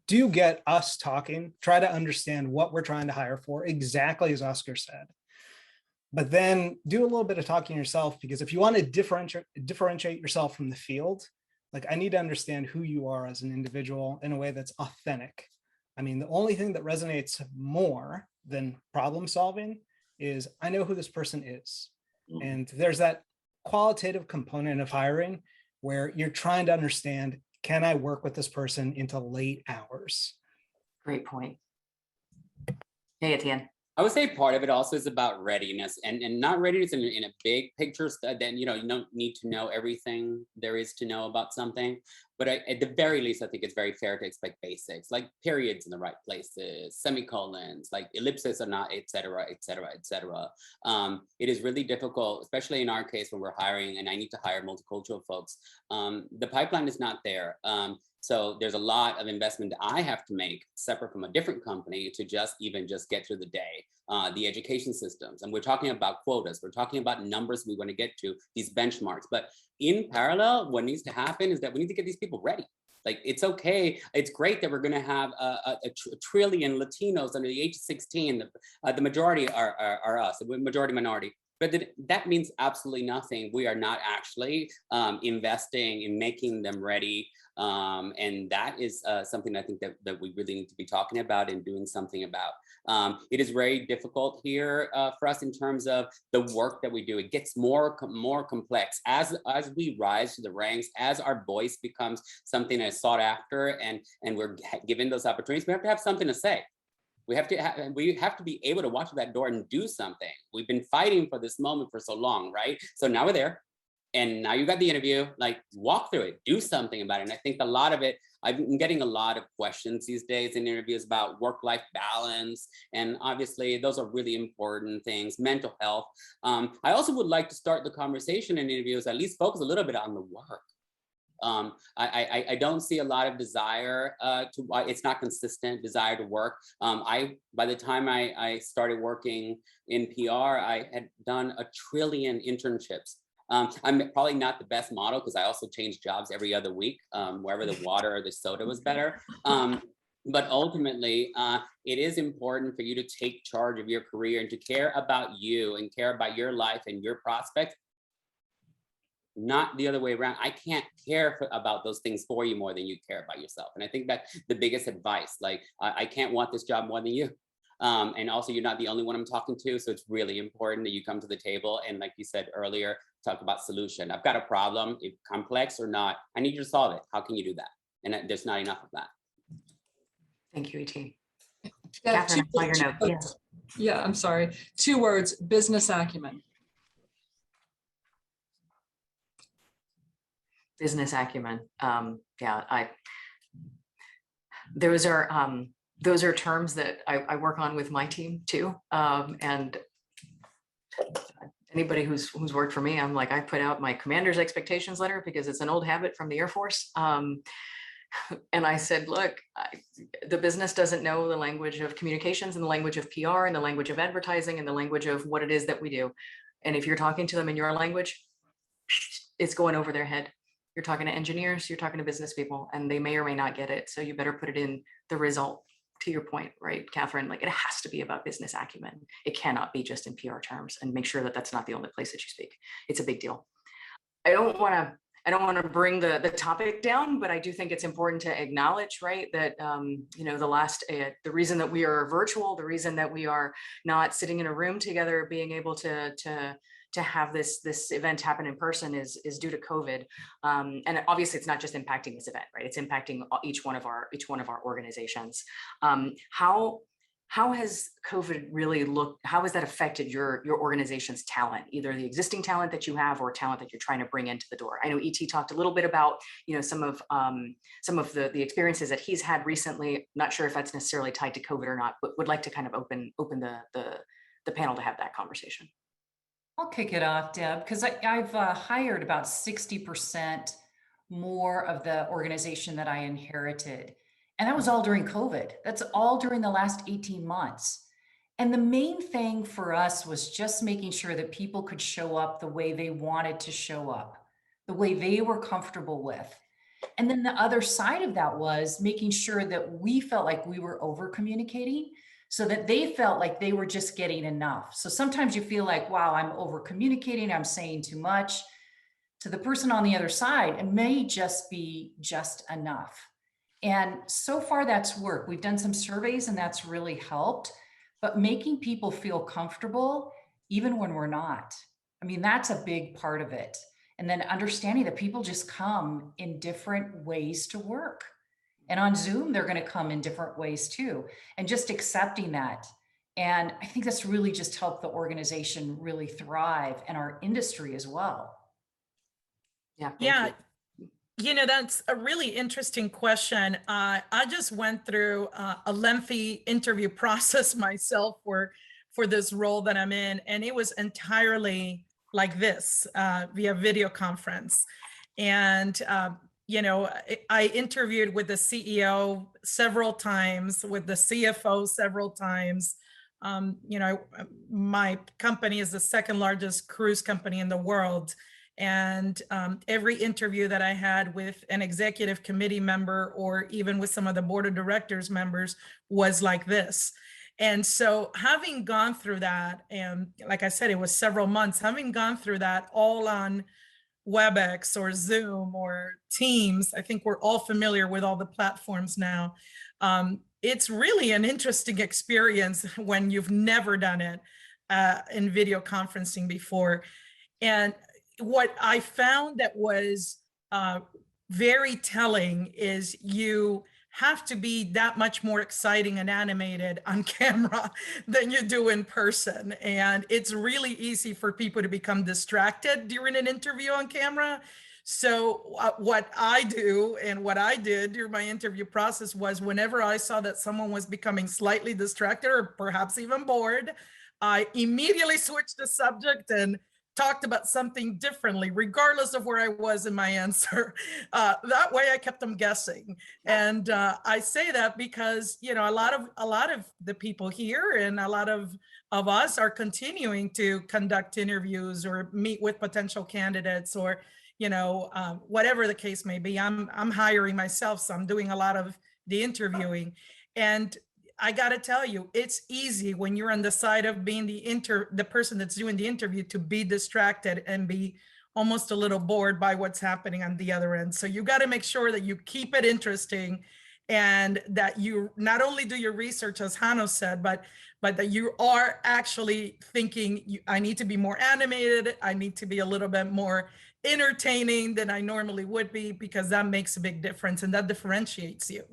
do get us talking, try to understand what we're trying to hire for, exactly as Oscar said. But then do a little bit of talking yourself, because if you want to differentiate yourself from the field, like, I need to understand who you are as an individual in a way that's authentic. I mean, the only thing that resonates more than problem solving is I know who this person is. And there's that qualitative component of hiring where you're trying to understand, can I work with this person into late hours? Great point. Hey, Etienne. I would say part of it also is about readiness, and not readiness in a big picture. Then you don't need to know everything there is to know about something. But at the very least, I think it's very fair to expect basics, like periods in the right places, semicolons, like ellipses or not, et cetera, et cetera, et cetera. It is really difficult, especially in our case when we're hiring, and I need to hire multicultural folks. The pipeline is not there. So there's a lot of investment that I have to make separate from a different company to just get through the day. The education systems, and we're talking about quotas, we're talking about numbers we want to get to, these benchmarks. But in parallel, what needs to happen is that we need to get these people ready. Like, it's okay, it's great that we're going to have a trillion Latinos under the age of 16. The majority are us, the majority minority. But that means absolutely nothing. We are not actually investing in making them ready. And that is something I think that we really need to be talking about and doing something about. It is very difficult here for us in terms of the work that we do. It gets more complex as we rise to the ranks, as our voice becomes something that is sought after, and we're given those opportunities. We have to have something to say. We have to be able to watch that door and do something. We've been fighting for this moment for so long, right? So now we're there. And now you got the interview, like, walk through it, do something about it. And I think a lot of it, I've been getting a lot of questions these days in interviews about work-life balance. And obviously those are really important things, mental health. I also would like to start the conversation in interviews, at least focus a little bit on the work. I don't see a lot of desire it's not consistent desire to work. By the time I started working in PR, I had done 1 trillion internships. I'm probably not the best model because I also changed jobs every other week, wherever the water or the soda was better. But ultimately, it is important for you to take charge of your career and to care about you and care about your life and your prospects, not the other way around. I can't care about those things for you more than you care about yourself. And I think that's the biggest advice. Like, I can't want this job more than you. And also, you're not the only one I'm talking to. So it's really important that you come to the table and, like you said earlier, talk about solution. I've got a problem, if complex or not, I need you to solve it. How can you do that? And there's not enough of that. Thank you, E.T. Yeah, Catherine, I saw your note. Yeah, I'm sorry. 2 words, business acumen. Business acumen. Yeah, those are terms that I work on with my team too. And anybody who's worked for me, I'm like, I put out my commander's expectations letter because it's an old habit from the Air Force. And I said, look, the business doesn't know the language of communications and the language of PR and the language of advertising and the language of what it is that we do. And if you're talking to them in your language, it's going over their head. You're talking to engineers, you're talking to business people, and they may or may not get it. So you better put it in the result. To your point, right, Catherine, like, it has to be about business acumen. It cannot be just in PR terms, and make sure that that's not the only place that you speak. It's a big deal. I don't want to bring the topic down, but I do think it's important to acknowledge, right, that the reason that we are virtual, the reason that we are not sitting in a room together, being able to have this event happen in person is due to COVID. And obviously it's not just impacting this event, right? It's impacting each one of our organizations. How has COVID really how has that affected your organization's talent, either the existing talent that you have or talent that you're trying to bring into the door? I know E.T. talked a little bit about, some of the experiences that he's had recently. Not sure if that's necessarily tied to COVID or not, but would like to kind of open the panel to have that conversation. I'll kick it off, Deb, because I've hired about 60% more of the organization that I inherited. And that was all during COVID. That's all during the last 18 months. And the main thing for us was just making sure that people could show up the way they wanted to show up, the way they were comfortable with. And then the other side of that was making sure that we felt like we were over communicating, so that they felt like they were just getting enough. So sometimes you feel like, wow, I'm over communicating, I'm saying too much. To the person on the other side, it may just be just enough. And so far that's worked. We've done some surveys and that's really helped, but making people feel comfortable, even when we're not. I mean, that's a big part of it. And then understanding that people just come in different ways to work. And on Zoom, they're going to come in different ways too. And just accepting that. And I think that's really just helped the organization really thrive and our industry as well. Yeah. Thank Yeah. you. You know, that's a really interesting question. I just went through a lengthy interview process myself for this role that I'm in, and it was entirely like this via video conference. And you know, I interviewed with the CEO several times, with the CFO several times. You know, my company is the second largest cruise company in the world. And every interview that I had with an executive committee member or even with some of the board of directors members was like this. And so having gone through that, and like I said, it was several months, having gone through that all on WebEx or Zoom or Teams, I think we're all familiar with all the platforms now. It's really an interesting experience when you've never done it in video conferencing before. And what I found that was very telling is you have to be that much more exciting and animated on camera than you do in person. And it's really easy for people to become distracted during an interview on camera. So what I do and what I did during my interview process was whenever I saw that someone was becoming slightly distracted or perhaps even bored, I immediately switched the subject and talked about something differently, regardless of where I was in my answer. That way I kept them guessing. And I say that because, you know, a lot of the people here and a lot of us are continuing to conduct interviews or meet with potential candidates or, you know, whatever the case may be. I'm hiring myself, so I'm doing a lot of the interviewing. And I got to tell you, it's easy when you're on the side of being the person that's doing the interview to be distracted and be almost a little bored by what's happening on the other end. So you got to make sure that you keep it interesting and that you not only do your research, as Hanno said, but that you are actually thinking, I need to be more animated. I need to be a little bit more entertaining than I normally would be, because that makes a big difference and that differentiates you.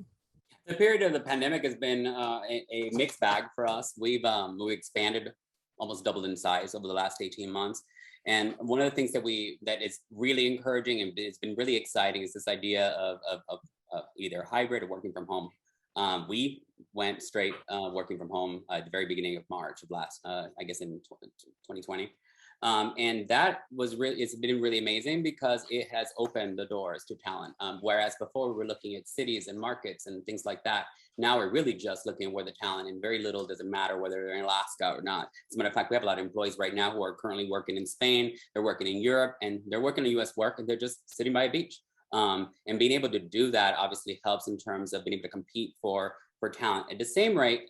The period of the pandemic has been a mixed bag for us. We've expanded, almost doubled in size over the last 18 months. And one of the things that is really encouraging and it's been really exciting is this idea of either hybrid or working from home. We went straight working from home at the very beginning of March of last, I guess in 2020. And that was it's been really amazing because it has opened the doors to talent. Whereas before we were looking at cities and markets and things like that. Now we're really just looking at where the talent, and very little does it matter whether they're in Alaska or not. As a matter of fact, we have a lot of employees right now who are currently working in Spain, they're working in Europe, and they're working in US work, and they're just sitting by a beach. And being able to do that obviously helps in terms of being able to compete for talent. At the same rate,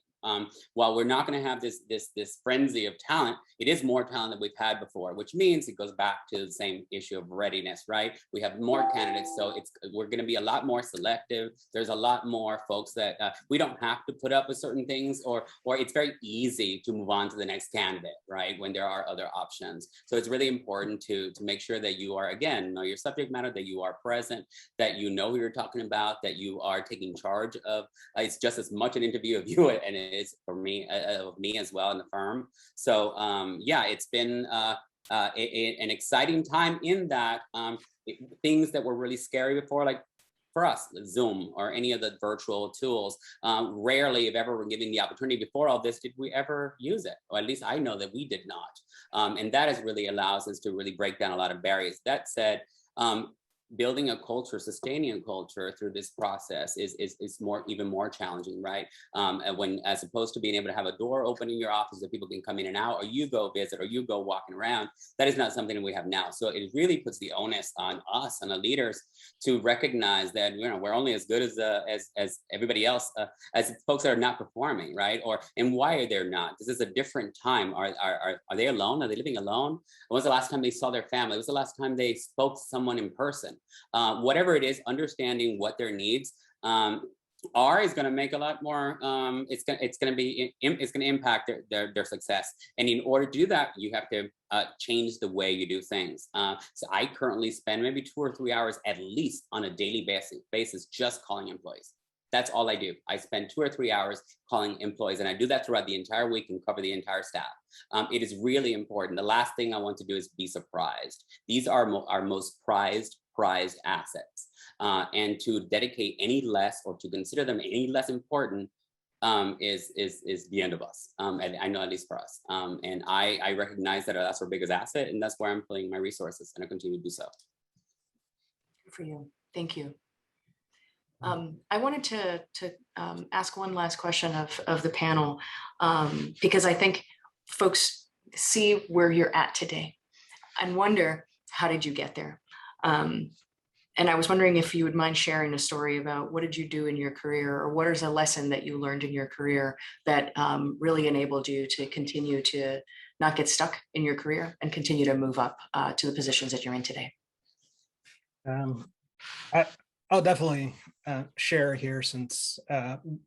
while we're not going to have this frenzy of talent, it is more talent than we've had before, which means it goes back to the same issue of readiness, right? We have more candidates, so we're going to be a lot more selective. There's a lot more folks that we don't have to put up with certain things, or it's very easy to move on to the next candidate, right? When there are other options. So it's really important to make sure that you are, again, know your subject matter, that you are present, that you know who you're talking about, that you are taking charge of. It's just as much an interview of you and it is for me, of me as well in the firm. So yeah, it's been an exciting time in that things that were really scary before, like for us, Zoom or any of the virtual tools, rarely, if ever, were given the opportunity before all this, did we ever use it? Or at least I know that we did not. And that has really allows us to really break down a lot of barriers. That said, building a culture, sustaining a culture through this process is even more challenging, right? And as opposed to being able to have a door open in your office that people can come in and out, or you go visit, or you go walking around, that is not something that we have now. So it really puts the onus on us and the leaders to recognize that, you know, we're only as good as everybody else, as folks that are not performing, right? And why are they not? This is a different time. Are they alone? Are they living alone? When was the last time they saw their family? When was the last time they spoke to someone in person? Whatever it is, understanding what their needs are is going to make a lot more. It's going to impact their success. And in order to do that, you have to change the way you do things. So I currently spend maybe 2 or 3 hours at least on a daily basis just calling employees. That's all I do. I spend 2 or 3 hours calling employees, and I do that throughout the entire week and cover the entire staff. It is really important. The last thing I want to do is be surprised. These are our most prized assets. And to dedicate any less or to consider them any less important is the end of us. And I know, at least for us. And I recognize that that's our biggest asset, and that's where I'm putting my resources, and I continue to do so. Good for you. Thank you. I wanted to ask one last question of the panel, because I think folks see where you're at today and wonder, how did you get there? And I was wondering if you would mind sharing a story about what did you do in your career, or what is a lesson that you learned in your career that really enabled you to continue to not get stuck in your career and continue to move up to the positions that you're in today? I'll definitely share here, since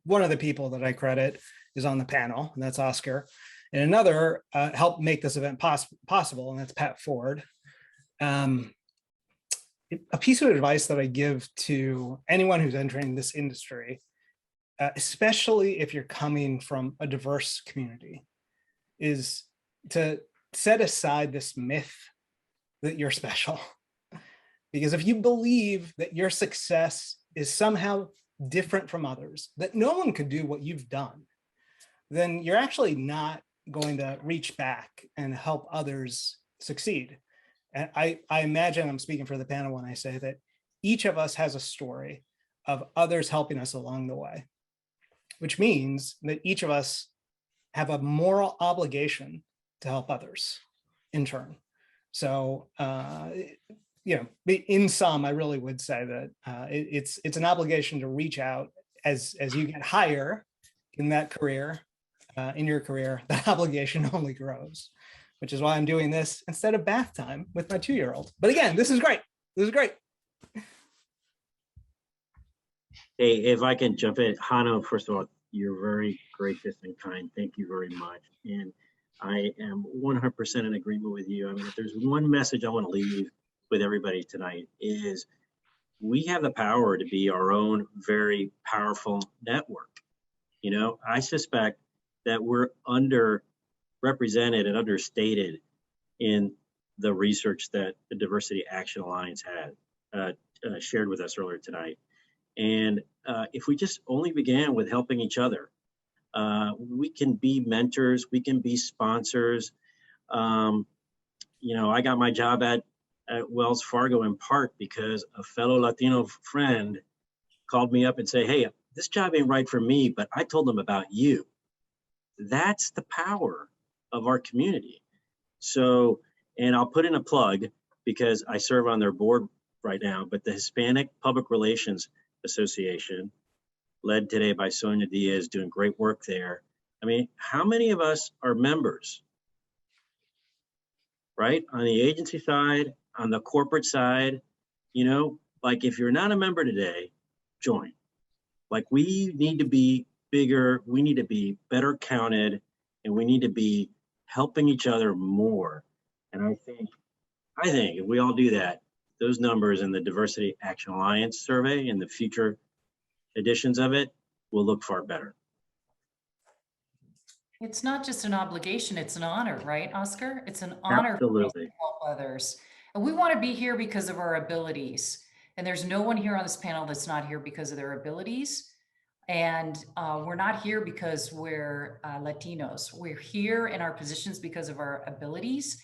one of the people that I credit is on the panel, and that's Oscar. And another helped make this event possible, and that's Pat Ford. A piece of advice that I give to anyone who's entering this industry, especially if you're coming from a diverse community, is to set aside this myth that you're special. Because if you believe that your success is somehow different from others, that no one could do what you've done, then you're actually not going to reach back and help others succeed. And I imagine I'm speaking for the panel when I say that each of us has a story of others helping us along the way, which means that each of us have a moral obligation to help others in turn. So, in sum, I really would say that it's an obligation to reach out as you get higher in that career, in your career. That obligation only grows, which is why I'm doing this instead of bath time with my 2-year-old. But again, this is great. This is great. Hey, if I can jump in, Hano, first of all, you're very gracious and kind. Thank you very much. And I am 100% in agreement with you. I mean, if there's one message I want to leave with everybody tonight, is we have the power to be our own very powerful network. You know, I suspect that we're underrepresented and understated in the research that the Diversity Action Alliance had shared with us earlier tonight. And if we just only began with helping each other, we can be mentors, we can be sponsors. I got my job at Wells Fargo in part because a fellow Latino friend called me up and said, hey, this job ain't right for me, but I told them about you. That's the power of our community. So, and I'll put in a plug because I serve on their board right now, but the Hispanic Public Relations Association, led today by Sonia Diaz, doing great work there. I mean, how many of us are members, right? On the agency side, on the corporate side, like if you're not a member today, join. Like we need to be bigger, we need to be better counted, and we need to be helping each other more. And I think if we all do that, those numbers in the Diversity Action Alliance survey and the future editions of it will look far better. It's not just an obligation, it's an honor, right, Oscar? It's an honor to help others. And we want to be here because of our abilities. And there's no one here on this panel that's not here because of their abilities. And we're not here because we're Latinos. We're here in our positions because of our abilities.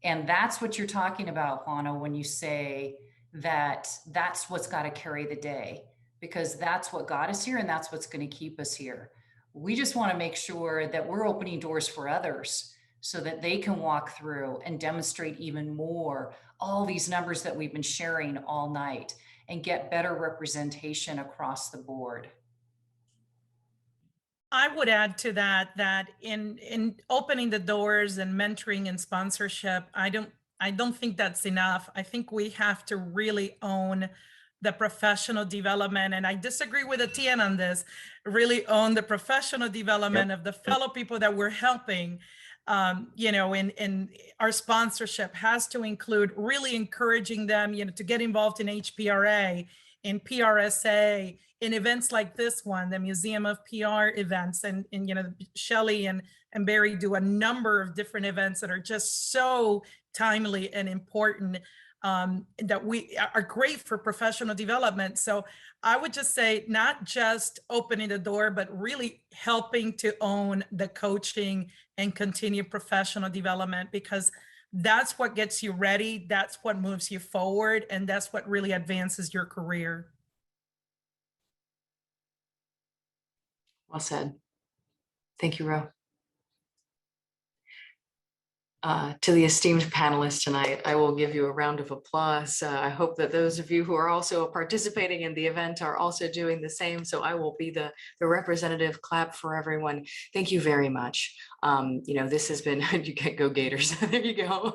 And that's what you're talking about, Juana, when you say that that's what's got to carry the day, because that's what got us here and that's what's going to keep us here. We just want to make sure that we're opening doors for others so that they can walk through and demonstrate even more all these numbers that we've been sharing all night and get better representation across the board. I would add to that in opening the doors and mentoring and sponsorship, I don't think that's enough. I think we have to really own the professional development. And I disagree with Etienne on this, really own the professional development of the fellow people that we're helping. And our sponsorship has to include really encouraging them, to get involved in HPRA in PRSA, in events like this one, the Museum of PR events, and you know, Shelley and Barry do a number of different events that are just so timely and important, that we are great for professional development. So I would just say not just opening the door, but really helping to own the coaching and continue professional development, because that's what gets you ready. That's what moves you forward. And that's what really advances your career. Well said. Thank you, Ro. To the esteemed panelists tonight, I will give you a round of applause. I hope that those of you who are also participating in the event are also doing the same. So I will be the representative clap for everyone. Thank you very much. You know, this has been, you can go Gators, there you go.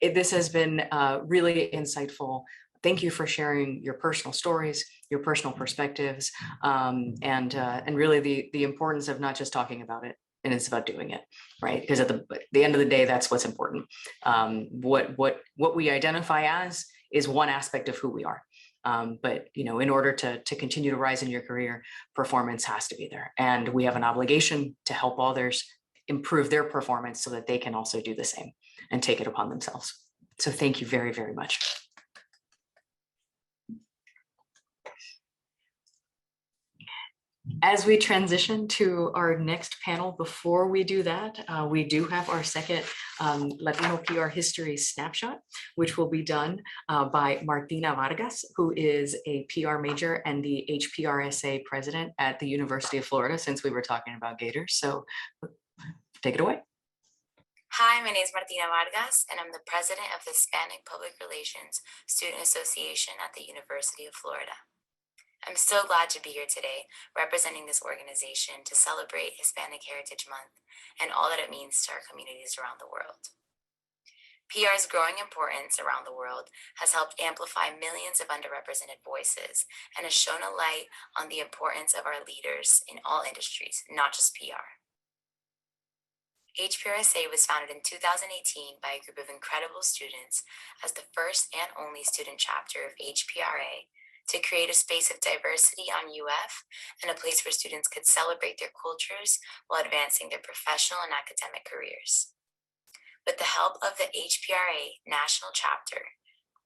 This has been really insightful. Thank you for sharing your personal stories, your personal perspectives, and really the importance of not just talking about it, and it's about doing it, right? Because at the end of the day, that's what's important. What we identify as is one aspect of who we are. But you know, in order to continue to rise in your career, performance has to be there, and we have an obligation to help others improve their performance so that they can also do the same and take it upon themselves. So thank you very, very much. As we transition to our next panel, before we do that, we do have our second Latino PR History Snapshot, which will be done by Martina Vargas, who is a PR major and the HPRSA president at the University of Florida, since we were talking about Gators. So take it away. Hi, my name is Martina Vargas, and I'm the president of the Hispanic Public Relations Student Association at the University of Florida. I'm so glad to be here today representing this organization to celebrate Hispanic Heritage Month and all that it means to our communities around the world. PR's growing importance around the world has helped amplify millions of underrepresented voices and has shown a light on the importance of our leaders in all industries, not just PR. HPRSA was founded in 2018 by a group of incredible students as the first and only student chapter of HPRA to create a space of diversity on UF and a place where students could celebrate their cultures while advancing their professional and academic careers. With the help of the HPRA National Chapter,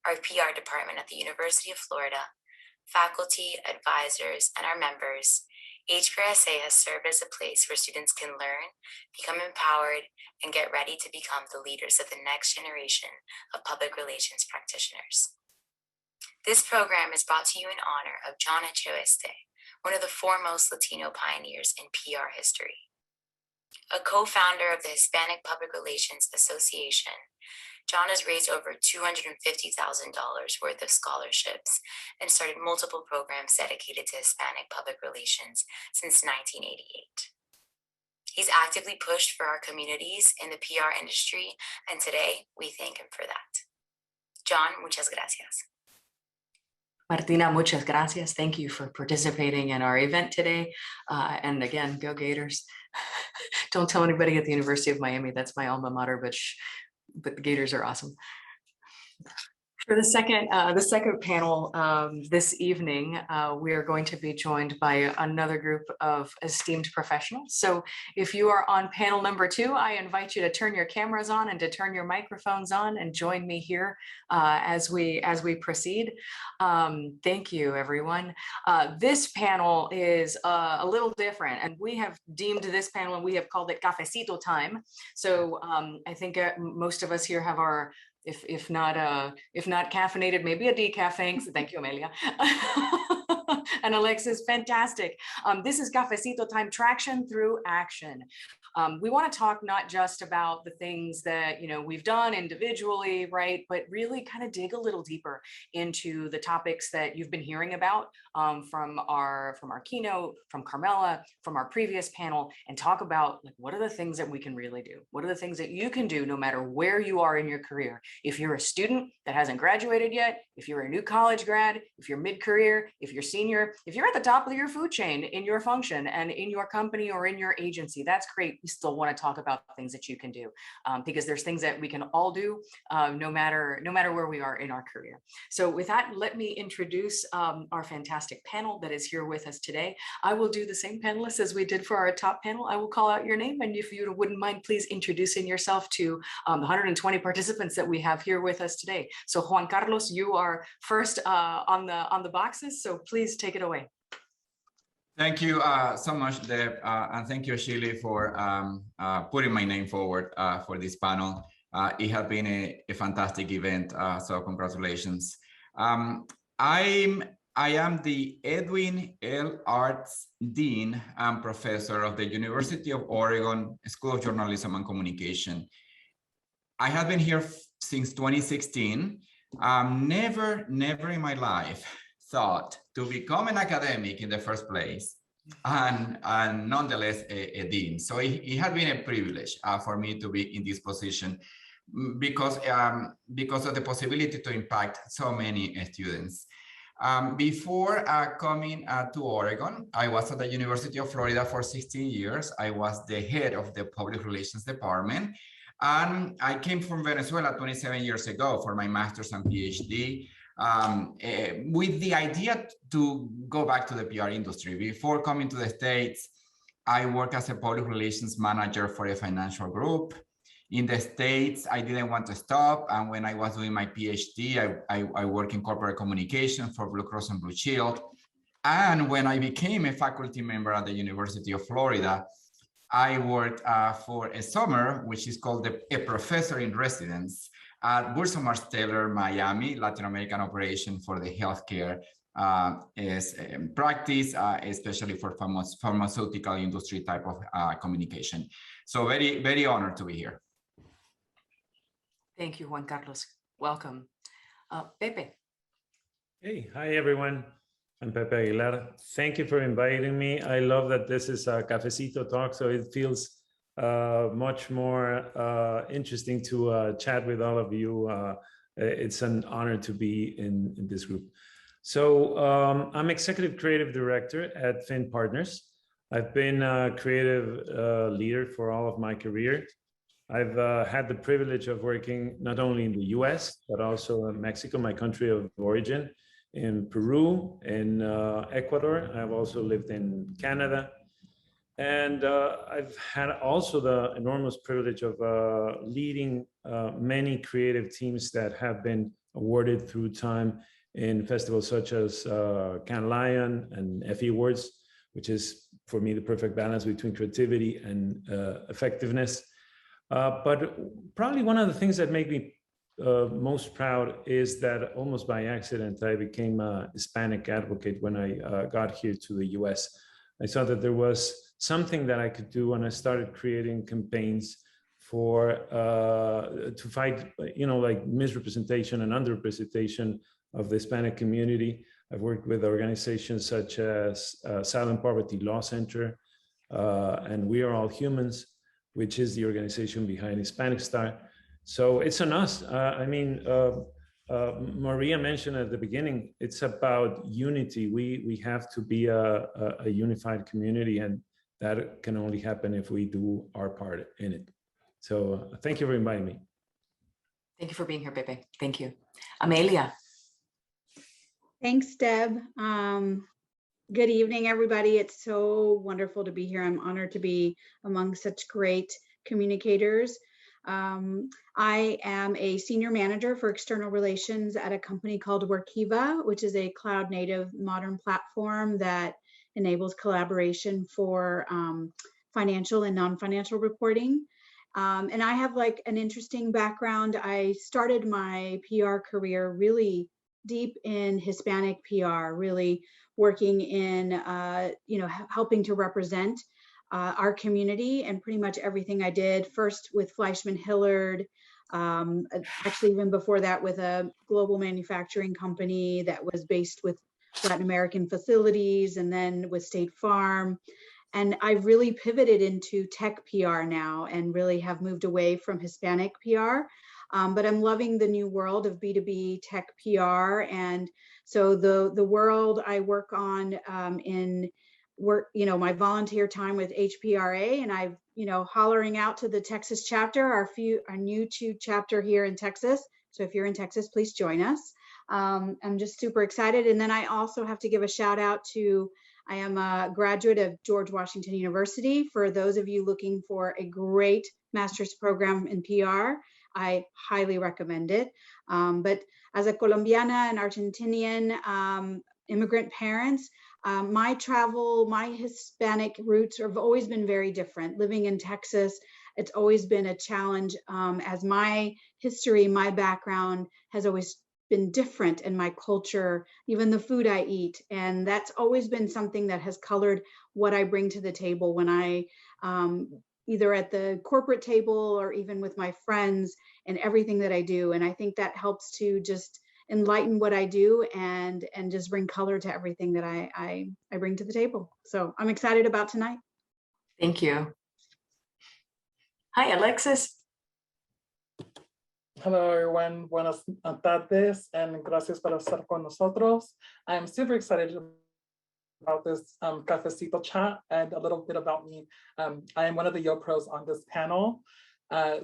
our PR department at the University of Florida, faculty, advisors, and our members, HPRSA has served as a place where students can learn, become empowered, and get ready to become the leaders of the next generation of public relations practitioners. This program is brought to you in honor of John Echeverria, one of the foremost Latino pioneers in PR history. A co-founder of the Hispanic Public Relations Association, John has raised over $250,000 worth of scholarships and started multiple programs dedicated to Hispanic public relations since 1988. He's actively pushed for our communities in the PR industry, and today we thank him for that. John, muchas gracias. Martina, muchas gracias. Thank you for participating in our event today. And again, go Gators. Don't tell anybody at the University of Miami, that's my alma mater, but the Gators are awesome. For the second panel this evening, we are going to be joined by another group of esteemed professionals. So if you are on panel number 2, I invite you to turn your cameras on and to turn your microphones on and join me here as we proceed. Thank you, everyone. This panel is a little different, and we have deemed this panel, and we have called it Cafecito Time. So I think most of us here have our, if not caffeinated, maybe a decaf. Thanks. Thank you, Amelia. And Alexis, fantastic. This is Cafecito Time, traction through action. We want to talk not just about the things that we've done individually, right, but really kind of dig a little deeper into the topics that you've been hearing about from our keynote, from Carmela, from our previous panel, and talk about what are the things that we can really do? What are the things that you can do no matter where you are in your career? If you're a student that hasn't graduated yet, if you're a new college grad, if you're mid-career, if you're senior senior, if you're at the top of your food chain in your function and in your company or in your agency, that's great. We still want to talk about things that you can do because there's things that we can all do no matter where we are in our career. So with that, let me introduce our fantastic panel that is here with us today. I will do the same panelists as we did for our top panel. I will call out your name, and if you wouldn't mind, please introducing yourself to the 120 participants that we have here with us today. So Juan Carlos, you are first on the boxes, so please take it away. Thank you so much, Deb, and thank you, Shirley, for putting my name forward for this panel. It has been a fantastic event, so congratulations. I am the Edwin L. Arts Dean and Professor of the University of Oregon School of Journalism and Communication. I have been here since 2016. Never in my life thought to become an academic in the first place, and nonetheless a dean. So it has been a privilege for me to be in this position because of the possibility to impact so many students. Before coming to Oregon, I was at the University of Florida for 16 years. I was the head of the public relations department. And I came from Venezuela 27 years ago for my master's and PhD with the idea to go back to the PR industry. Before coming to the States, I worked as a public relations manager for a financial group. In the States, I didn't want to stop. And when I was doing my PhD, I worked in corporate communication for Blue Cross and Blue Shield. And when I became a faculty member at the University of Florida, I worked for a summer, which is called a professor in residence at Bursa Marsteller, Miami, Latin American operation for the healthcare practice, especially for pharmaceutical industry type of communication. So very honored to be here. Thank you, Juan Carlos. Welcome. Pepe. Hey, hi, everyone. I'm Pepe Aguilar. Thank you for inviting me. I love that this is a cafecito talk, so it feels much more interesting to chat with all of you. It's an honor to be in this group. So I'm Executive Creative Director at Finn Partners. I've been a creative leader for all of my career. I've had the privilege of working not only in the US, but also in Mexico, my country of origin, in Peru, in Ecuador. I've also lived in Canada. And I've had also the enormous privilege of leading many creative teams that have been awarded through time in festivals such as Cannes Lion and Effie Awards, which is for me the perfect balance between creativity and effectiveness. But probably one of the things that make me most proud is that almost by accident, I became a Hispanic advocate when I got here to the US. I saw that there was something that I could do, and I started creating campaigns for to fight, like misrepresentation and underrepresentation of the Hispanic community. I've worked with organizations such as Silent Poverty Law Center and We Are All Humans, which is the organization behind Hispanic Star. So it's on us. Maria mentioned at the beginning, it's about unity. We have to be a unified community, and that can only happen if we do our part in it. So thank you for inviting me. Thank you for being here, Pepe. Thank you. Amelia. Thanks, Deb. Good evening, everybody. It's so wonderful to be here. I'm honored to be among such great communicators. I am a senior manager for external relations at a company called Workiva, which is a cloud native modern platform that enables collaboration for financial and non-financial reporting. And I have like an interesting background. I started my PR career really deep in Hispanic PR, really working in, helping to represent our community, and pretty much everything I did, first with Fleischman Hillard, actually even before that with a global manufacturing company that was based with Latin American facilities, and then with State Farm. And I really pivoted into tech PR now and really have moved away from Hispanic PR. but I'm loving the new world of B2B tech PR. And so the world I work on in work, my volunteer time with HPRA, and I've, hollering out to the Texas chapter, our new chapter here in Texas. So if you're in Texas, please join us. I'm just super excited. And then I also have to give a shout out to, I am a graduate of George Washington University. For those of you looking for a great master's program in PR, I highly recommend it. But as a Colombiana and Argentinian immigrant parents, my Hispanic roots have always been very different. Living in Texas, it's always been a challenge, as my history, my background has always been different in my culture, even the food I eat. And that's always been something that has colored what I bring to the table when I, either at the corporate table or even with my friends and everything that I do. And I think that helps to just enlighten what I do and just bring color to everything that I bring to the table. So I'm excited about tonight. Thank you. Hi, Alexis. Hello, everyone. Buenas tardes, and gracias por estar con nosotros. I'm super excited about this cafecito chat, and a little bit about me. I am one of the YoPros on this panel.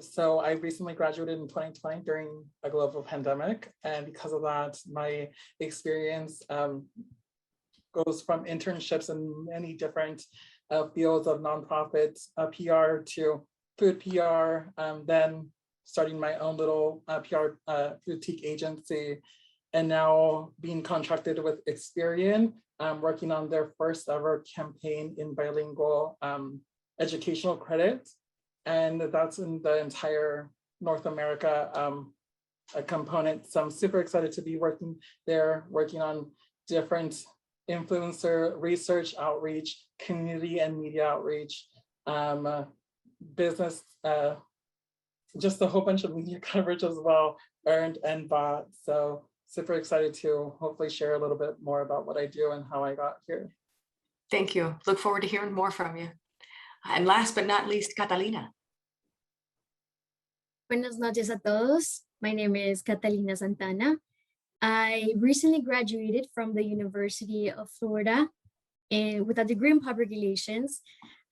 So I recently graduated in 2020 during a global pandemic, and because of that, my experience goes from internships in many different fields of nonprofit PR to food PR, then starting my own little PR boutique agency, and now being contracted with Experian, working on their first ever campaign in bilingual educational credit. And that's in the entire North America component. So I'm super excited to be working there, working on different influencer research outreach, community and media outreach, business, just a whole bunch of media coverage as well, earned and bought. So super excited to hopefully share a little bit more about what I do and how I got here. Thank you. Look forward to hearing more from you. And last but not least, Catalina. Buenas noches a todos. My name is Catalina Santana. I recently graduated from the University of Florida with a degree in public relations.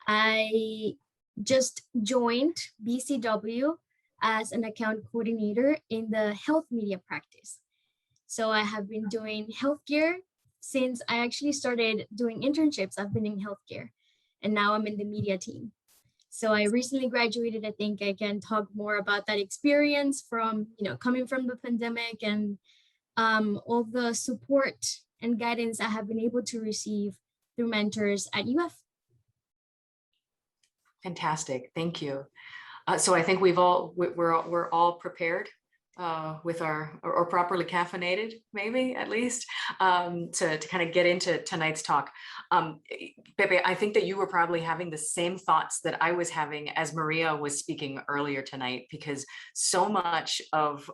I just joined BCW as an account coordinator in the health media practice. So I have been doing healthcare since I actually started doing internships. I've been in healthcare, and now I'm in the media team. So I recently graduated. I think I can talk more about that experience from, coming from the pandemic and all the support and guidance I have been able to receive through mentors at UF. Fantastic, thank you. So I think we're all prepared with or properly caffeinated, maybe at least, to kind of get into tonight's talk. Pepe, I think that you were probably having the same thoughts that I was having as Maria was speaking earlier tonight, because so much of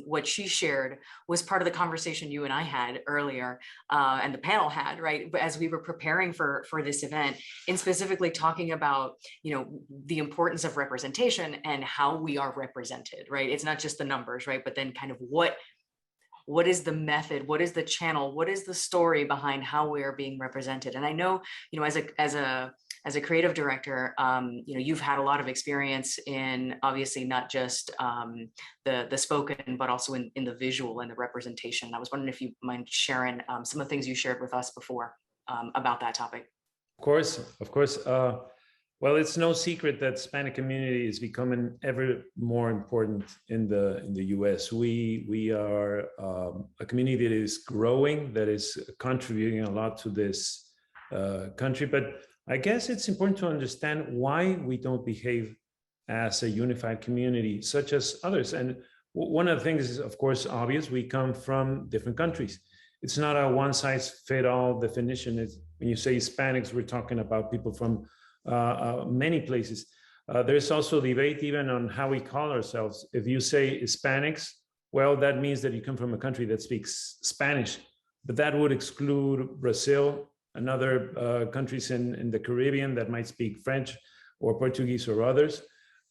what she shared was part of the conversation you and I had earlier, and the panel had, right, as we were preparing for this event, and specifically talking about, the importance of representation and how we are represented, right? It's not just the numbers, right? But then kind of what is the method, what is the channel, what is the story behind how we are being represented? And I know, as a creative director, you've had a lot of experience in obviously not just the spoken, but also in the visual and the representation. I was wondering if you mind sharing some of the things you shared with us before about that topic. Of course. Well, it's no secret that Hispanic community is becoming ever more important in the U.S. We are a community that is growing, that is contributing a lot to this country. But I guess it's important to understand why we don't behave as a unified community, such as others. And one of the things is, of course, obvious. We come from different countries. It's not a one-size-fits-all definition. When you say Hispanics, we're talking about people from many places. There's also debate even on how we call ourselves. If you say Hispanics, well, that means that you come from a country that speaks Spanish, but that would exclude Brazil and other countries in the Caribbean that might speak French or Portuguese or others.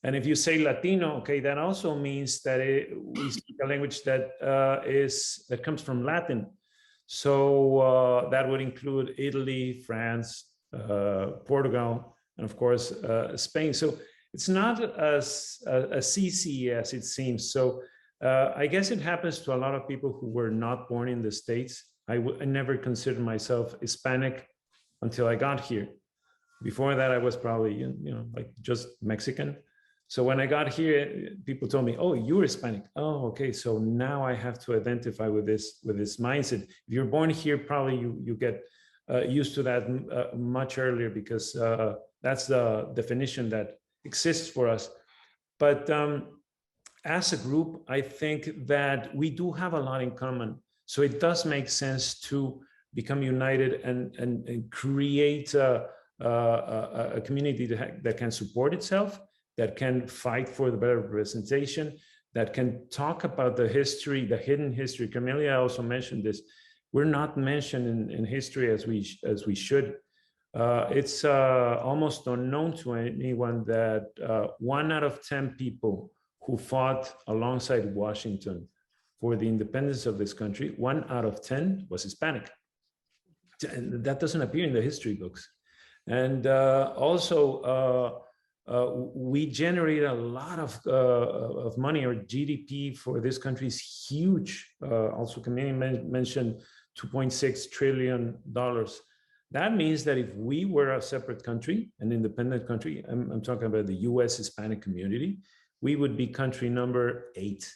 And if you say Latino, okay, that also means that we speak a language that that comes from Latin. So that would include Italy, France, Portugal, and of course, Spain. So it's not as easy as it seems. So I guess it happens to a lot of people who were not born in the States. I never considered myself Hispanic until I got here. Before that, I was probably, you know, like just Mexican. So when I got here, people told me, "Oh, you're Hispanic." Oh, okay. So now I have to identify with this mindset. If you're born here, probably you get used to that much earlier, because that's the definition that exists for us. But as a group, I think that we do have a lot in common. So it does make sense to become united and create a community that can support itself, that can fight for the better representation, that can talk about the history, the hidden history. Camelia also mentioned this. We're not mentioned in history as we should. It's almost unknown to anyone that 1 out of 10 people who fought alongside Washington for the independence of this country, 1 out of 10 was Hispanic. And that doesn't appear in the history books. And also, we generate a lot of money. Our GDP for this country is huge. Also, Camille mentioned $2.6 trillion. That means that if we were a separate country, an independent country, I'm talking about the US Hispanic community, we would be country number 8.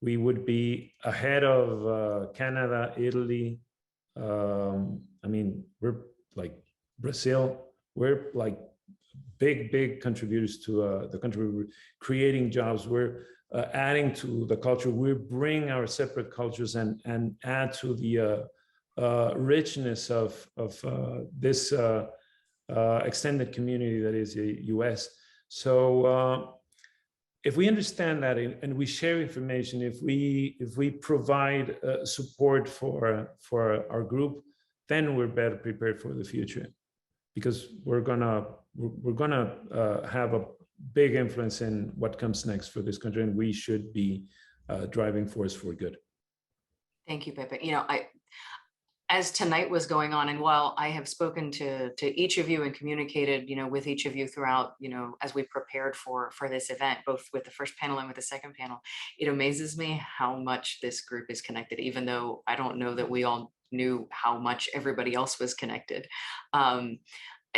We would be ahead of Canada, Italy. I mean, we're like Brazil. We're like big contributors to the country. We're creating jobs. We're adding to the culture. We bring our separate cultures and add to the richness of this extended community that is the US. So if we understand that and we share information, if we provide support for our group, then we're better prepared for the future, because we're gonna have a big influence in what comes next for this country, and we should be driving force for good. Thank you, Pepe. You know, as tonight was going on, and while I have spoken to each of you and communicated, you know, with each of you throughout, you know, as we prepared for this event, both with the first panel and with the second panel, it amazes me how much this group is connected, even though I don't know that we all knew how much everybody else was connected.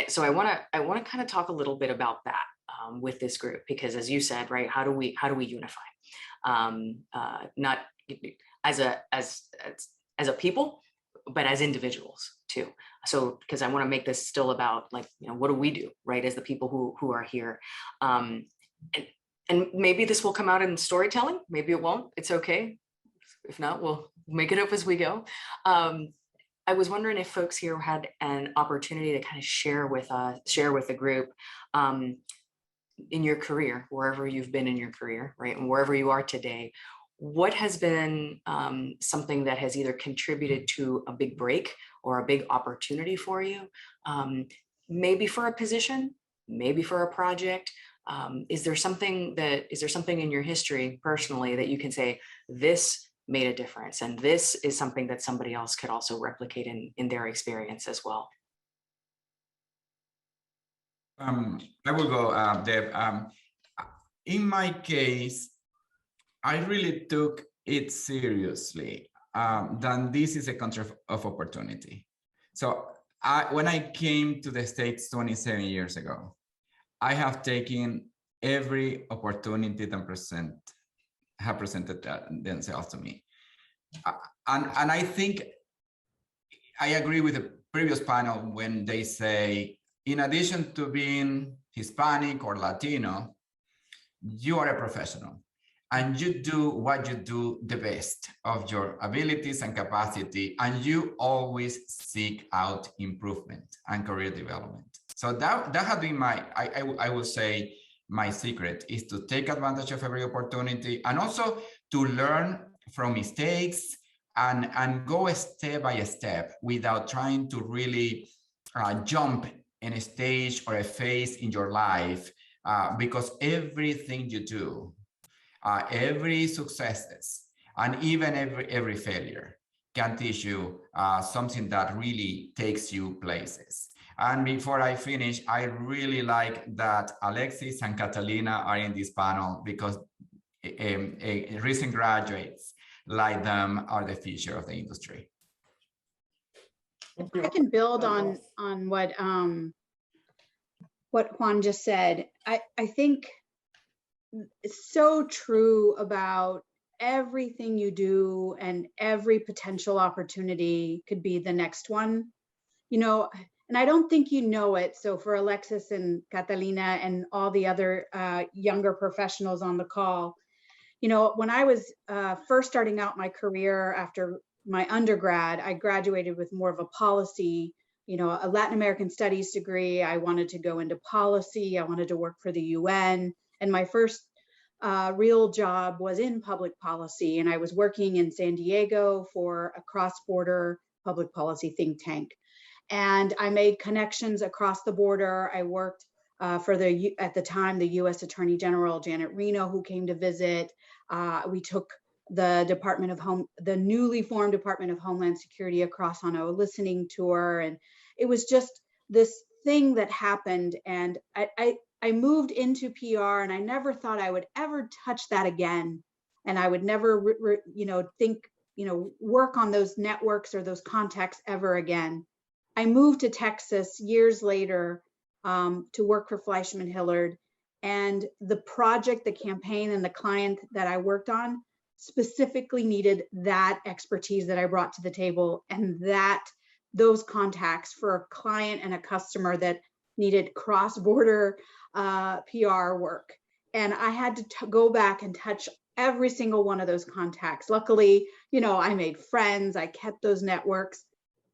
So I want to kind of talk a little bit about that with this group, because as you said, right, how do we unify? Not as a people, but as individuals too. So, because I want to make this still about, like, you know, what do we do, right, as the people who are here? And maybe this will come out in storytelling, maybe it won't, it's okay. If not, we'll make it up as we go. I was wondering if folks here had an opportunity to kind of share with the group in your career, wherever you've been in your career, right, and wherever you are today, what has been something that has either contributed to a big break or a big opportunity for you, maybe for a position, maybe for a project? Is there something in your history personally that you can say, this made a difference, and this is something that somebody else could also replicate in their experience as well? I will go, Deb. In my case, I really took it seriously. That this is a country of opportunity. So when I came to the States 27 years ago, I have taken every opportunity that have presented themselves to me. And I think I agree with the previous panel when they say, in addition to being Hispanic or Latino, you are a professional and you do what you do the best of your abilities and capacity, and you always seek out improvement and career development. So that has been I would say, my secret is to take advantage of every opportunity, and also to learn from mistakes and go step by step without trying to really jump in a stage or a phase in your life because everything you do, every successes, and even every failure can teach you something that really takes you places. And before I finish, I really like that Alexis and Catalina are in this panel, because recent graduates like them are the future of the industry. I can build on what Juan just said. I think it's so true about everything you do, and every potential opportunity could be the next one, you know, and I don't think you know it. So for Alexis and Catalina and all the other younger professionals on the call, you know, when I was first starting out my career after my undergrad, I graduated with more of a policy, you know, a Latin American studies degree. I wanted to go into policy. I wanted to work for the UN. And my first real job was in public policy. And I was working in San Diego for a cross-border public policy think tank. And I made connections across the border. I worked for at the time, the US Attorney General, Janet Reno, who came to visit. We took the newly formed Department of Homeland Security across on a listening tour. And it was just this thing that happened. And I moved into PR, and I never thought I would ever touch that again. And I would never, work on those networks or those contacts ever again. I moved to Texas years later to work for Fleischman Hillard, and the project, the campaign, and the client that I worked on specifically needed that expertise that I brought to the table, and those contacts for a client and a customer that needed cross-border PR work. And I had to go back and touch every single one of those contacts. Luckily, you know, I made friends, I kept those networks.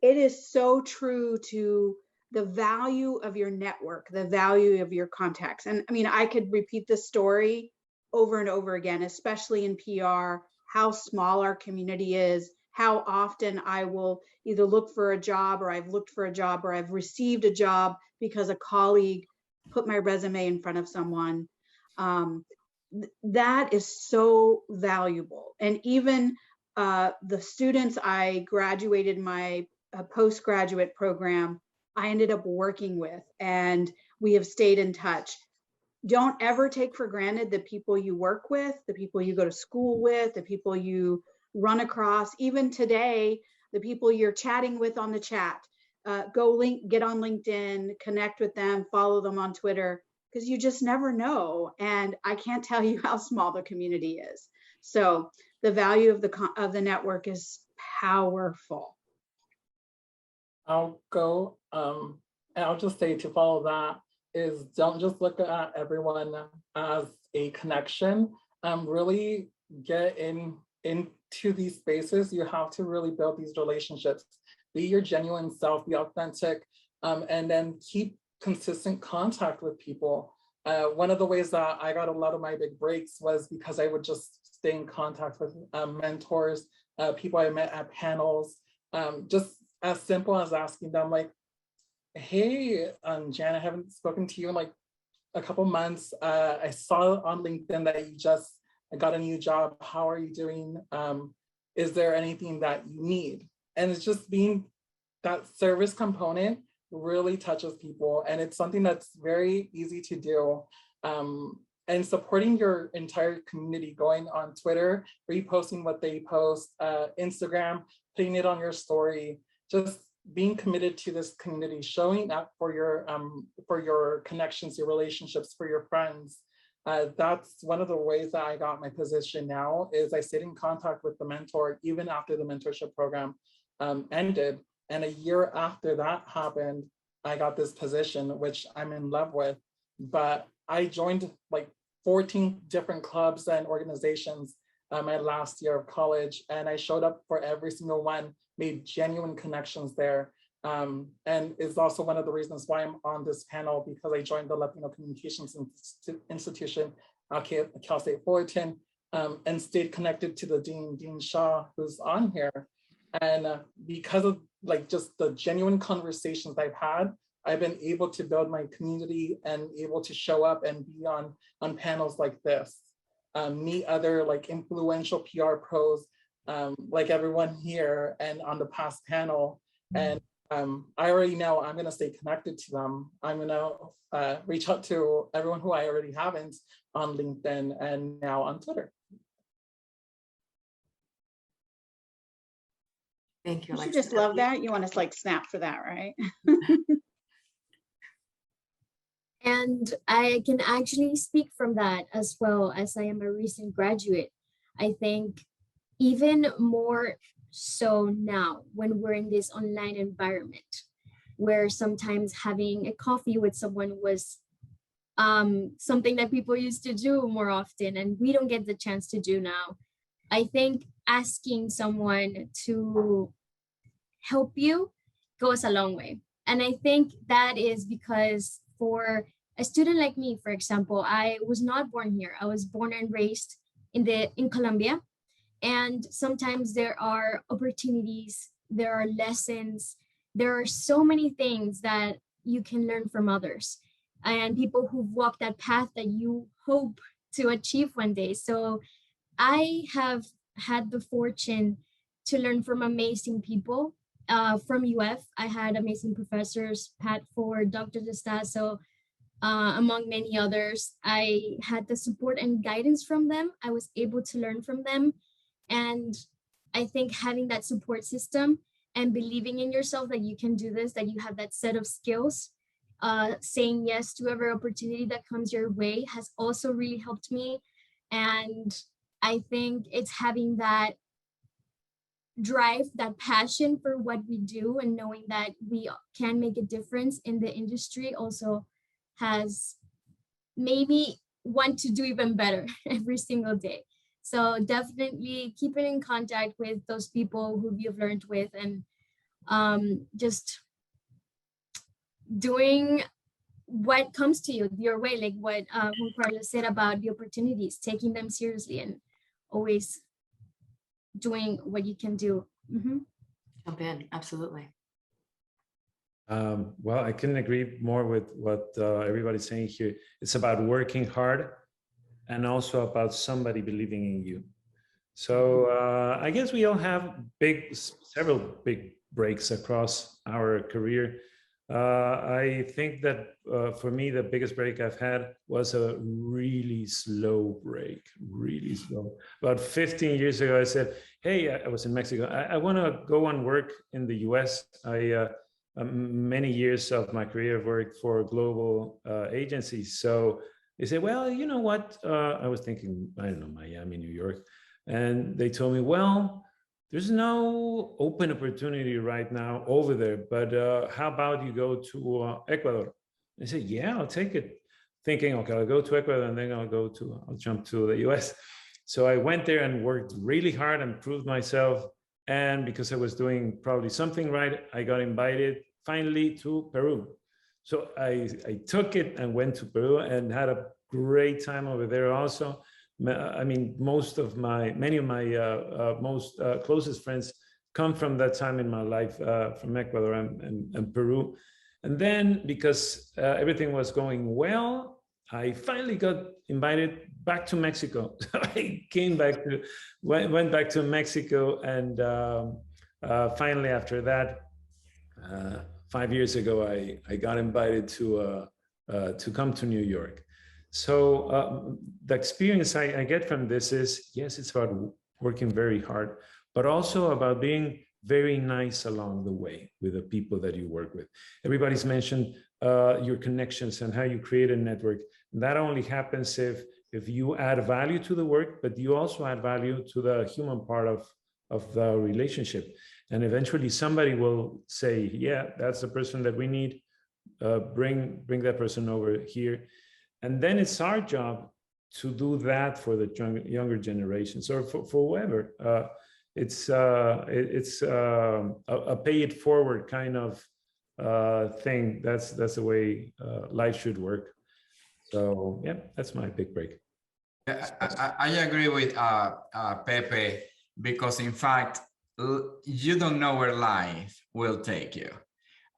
It is so true to the value of your network, the value of your contacts. And I mean, I could repeat this story over and over again, especially in PR, how small our community is, how often I will either look for a job, or I've looked for a job, or I've received a job because a colleague put my resume in front of someone. That is so valuable. And even the students I graduated my postgraduate program, I ended up working with, and we have stayed in touch. Don't ever take for granted the people you work with, the people you go to school with, the people you run across. Even today, the people you're chatting with on the chat, get on LinkedIn, connect with them, follow them on Twitter, because you just never know. And I can't tell you how small the community is. So the value of the network is powerful. I'll go, and I'll just say, to follow that, is don't just look at everyone as a connection. Really get into these spaces. You have to really build these relationships. Be your genuine self, be authentic, and then keep consistent contact with people. One of the ways that I got a lot of my big breaks was because I would just stay in contact with mentors, people I met at panels, just as simple as asking them, like, hey, Jan, I haven't spoken to you in like a couple months. I saw on LinkedIn that you just got a new job. How are you doing? Is there anything that you need? And it's just being that service component really touches people. And it's something that's very easy to do. And supporting your entire community, going on Twitter, reposting what they post, Instagram, putting it on your story, just being committed to this community, showing up for your connections, your relationships, for your friends. That's one of the ways that I got my position now, is I stayed in contact with the mentor even after the mentorship program ended. And a year after that happened, I got this position, which I'm in love with. But I joined like 14 different clubs and organizations my last year of college, and I showed up for every single one, made genuine connections there. And it's also one of the reasons why I'm on this panel, because I joined the Latino Communications Institution, Cal State Fullerton, and stayed connected to the Dean Shaw, who's on here. And because of like just the genuine conversations I've had, I've been able to build my community and able to show up and be on panels like this, meet other like influential PR pros like everyone here and on the past panel. And I already know I'm going to stay connected to them. I'm going to reach out to everyone who I already haven't on LinkedIn and now on Twitter. Thank you. You just love that. You want to like snap for that, right? And I can actually speak from that as well, as I am a recent graduate. I think even more so now when we're in this online environment, where sometimes having a coffee with someone was something that people used to do more often and we don't get the chance to do now. I think asking someone to help you goes a long way. And I think that is because for a student like me, for example, I was not born here. I was born and raised in Colombia. And sometimes there are opportunities, there are lessons, there are so many things that you can learn from others and people who've walked that path that you hope to achieve one day. So I have had the fortune to learn from amazing people. From UF, I had amazing professors, Pat Ford, Dr. DeStasso, among many others. I had the support and guidance from them. I was able to learn from them. And I think having that support system and believing in yourself that you can do this, that you have that set of skills, saying yes to every opportunity that comes your way has also really helped me. And I think it's having that drive, that passion for what we do and knowing that we can make a difference in the industry also has made me want to do even better every single day. So definitely keeping in contact with those people who you've learned with and just doing what comes to you your way, like what Juan Carlos said about the opportunities, taking them seriously and always doing what you can do. Jump in, absolutely. Well, I couldn't agree more with what everybody's saying here. It's about working hard and also about somebody believing in you. So I guess we all have several big breaks across our career. I think that for me, the biggest break I've had was a really slow break, really slow. About 15 years ago, I said, hey, I was in Mexico. I want to go and work in the US. Many years of my career I've worked for global agencies. So they said, well, you know what? I was thinking, I don't know, Miami, New York. And they told me, well, there's no open opportunity right now over there, but how about you go to Ecuador? I said, yeah, I'll take it. Thinking, okay, I'll go to Ecuador and then I'll jump to the US. So I went there and worked really hard and proved myself. And because I was doing probably something right, I got invited finally to Peru. So I took it and went to Peru and had a great time over there also. I mean, many of my most closest friends come from that time in my life, from Ecuador and Peru. And then because everything was going well, I finally got invited back to Mexico. So I went back to Mexico, and finally after that, 5 years ago, I got invited to come to New York. So the experience I get from this is, yes, it's about working very hard, but also about being very nice along the way with the people that you work with. Everybody's mentioned your connections and how you create a network. That only happens if you add value to the work, but you also add value to the human part of the relationship. And eventually somebody will say, yeah, that's the person that we need. Bring that person over here. And then it's our job to do that for the younger generations or for whoever. It's a pay it forward kind of thing. That's the way life should work. So yeah, that's my big break. I agree with Pepe, because in fact, you don't know where life will take you.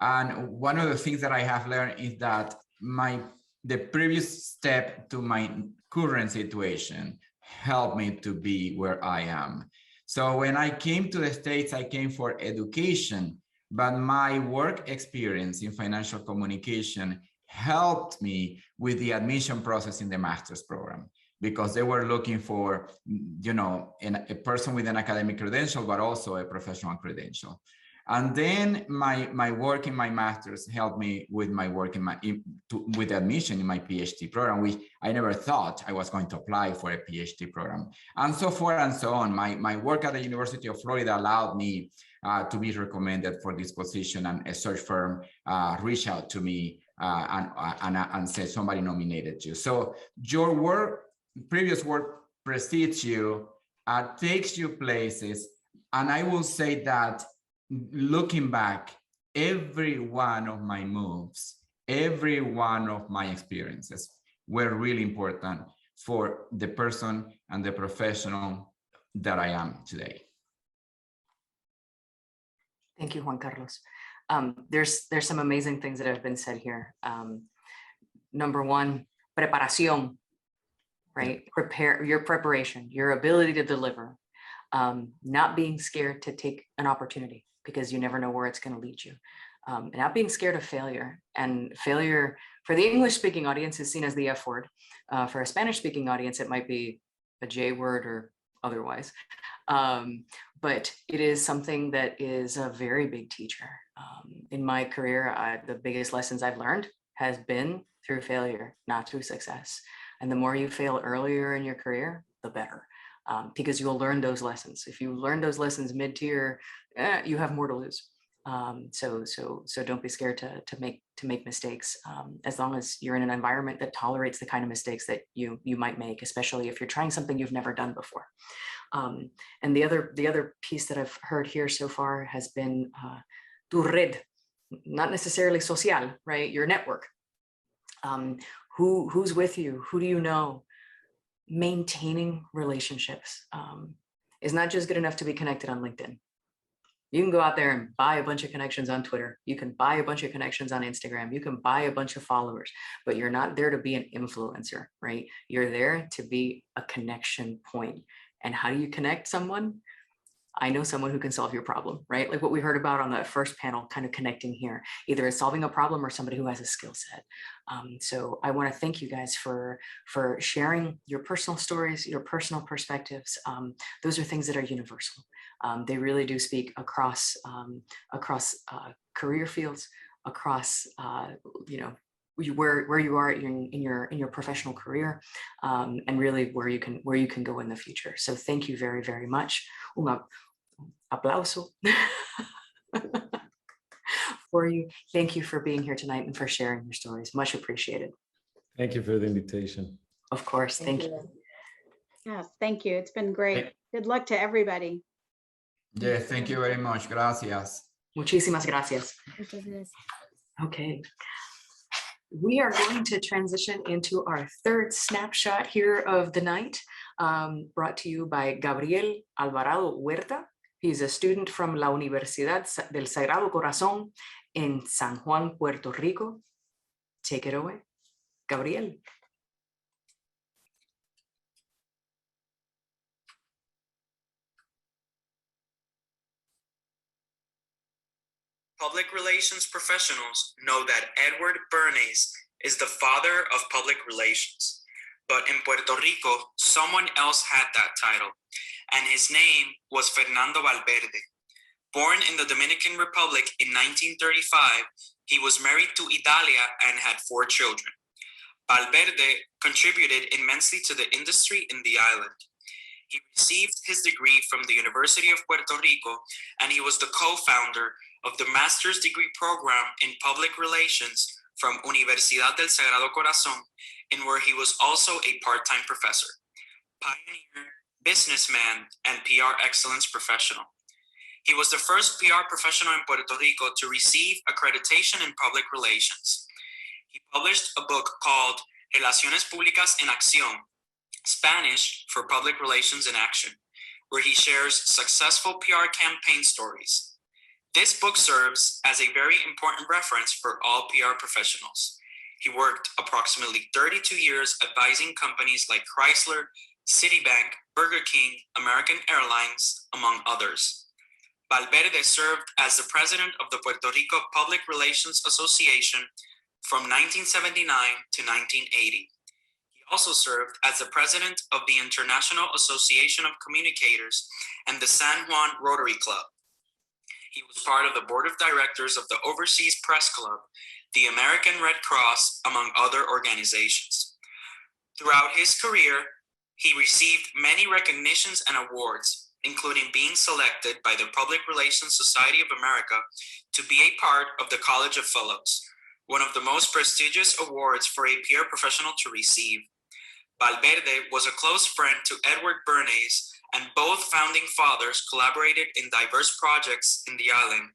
And one of the things that I have learned is that the previous step to my current situation helped me to be where I am. So when I came to the States, I came for education, but my work experience in financial communication helped me with the admission process in the master's program, because they were looking for, you know, a person with an academic credential, but also a professional credential. And then my work in my master's helped me with my work with admission in my PhD program, which I never thought I was going to apply for a PhD program, and so forth and so on. My work at the University of Florida allowed me to be recommended for this position, and a search firm reached out to me and said somebody nominated you. So your work, previous work, precedes you, takes you places, and I will say that, looking back, every one of my moves, every one of my experiences were really important for the person and the professional that I am today. Thank you, Juan Carlos. There's some amazing things that have been said here. Number one, preparación, right? Your preparation, your ability to deliver, not being scared to take an opportunity, because you never know where it's going to lead you. And not being scared of failure. And failure for the English-speaking audience is seen as the F word. For a Spanish-speaking audience, it might be a J word or otherwise. But it is something that is a very big teacher. In my career, the biggest lessons I've learned has been through failure, not through success. And the more you fail earlier in your career, the better. Because you'll learn those lessons. If you learn those lessons mid-tier, you have more to lose. So don't be scared to make mistakes, as long as you're in an environment that tolerates the kind of mistakes that you might make, especially if you're trying something you've never done before. And the other piece that I've heard here so far has been tu red, not necessarily social, right? Your network. Who's with you? Who do you know? Maintaining relationships is not just good enough to be connected on LinkedIn. You can go out there and buy a bunch of connections on Twitter. You can buy a bunch of connections on Instagram. You can buy a bunch of followers, but you're not there to be an influencer, right? You're there to be a connection point. And how do you connect someone? I know someone who can solve your problem, right? Like what we heard about on the first panel, kind of connecting here, either as solving a problem or somebody who has a skill set. So I want to thank you guys for sharing your personal stories, your personal perspectives. Those are things that are universal. They really do speak across career fields, across where you are in your professional career, and really where you can go in the future. So thank you very, very much. Aplauso for you. Thank you for being here tonight and for sharing your stories. Much appreciated. Thank you for the invitation. Of course. Thank you. Yes, thank you. It's been great. Good luck to everybody. Yes, thank you very much. Gracias. Muchísimas gracias. Muchas gracias. Okay. We are going to transition into our third snapshot here of the night, brought to you by Gabriel Alvarado Huerta. He's a student from La Universidad del Sagrado Corazón in San Juan, Puerto Rico. Take it away, Gabriel. Public relations professionals know that Edward Bernays is the father of public relations. But in Puerto Rico, someone else had that title, and his name was Fernando Valverde. Born in the Dominican Republic in 1935, he was married to Idalia and had 4 children. Valverde contributed immensely to the industry in the island. He received his degree from the University of Puerto Rico, and he was the co-founder of the master's degree program in public relations from Universidad del Sagrado Corazón, in where he was also a part-time professor, pioneer, businessman, and PR excellence professional. He was the first PR professional in Puerto Rico to receive accreditation in public relations. He published a book called Relaciones Públicas en Acción, Spanish for Public Relations in Action, where he shares successful PR campaign stories. This book serves as a very important reference for all PR professionals. He worked approximately 32 years advising companies like Chrysler, Citibank, Burger King, American Airlines, among others. Valverde served as the president of the Puerto Rico Public Relations Association from 1979 to 1980. He also served as the president of the International Association of Communicators and the San Juan Rotary Club. He was part of the board of directors of the Overseas Press Club, the American Red Cross, among other organizations. Throughout his career, he received many recognitions and awards, including being selected by the Public Relations Society of America to be a part of the College of Fellows, one of the most prestigious awards for a PR professional to receive. Valverde was a close friend to Edward Bernays, and both founding fathers collaborated in diverse projects in the island,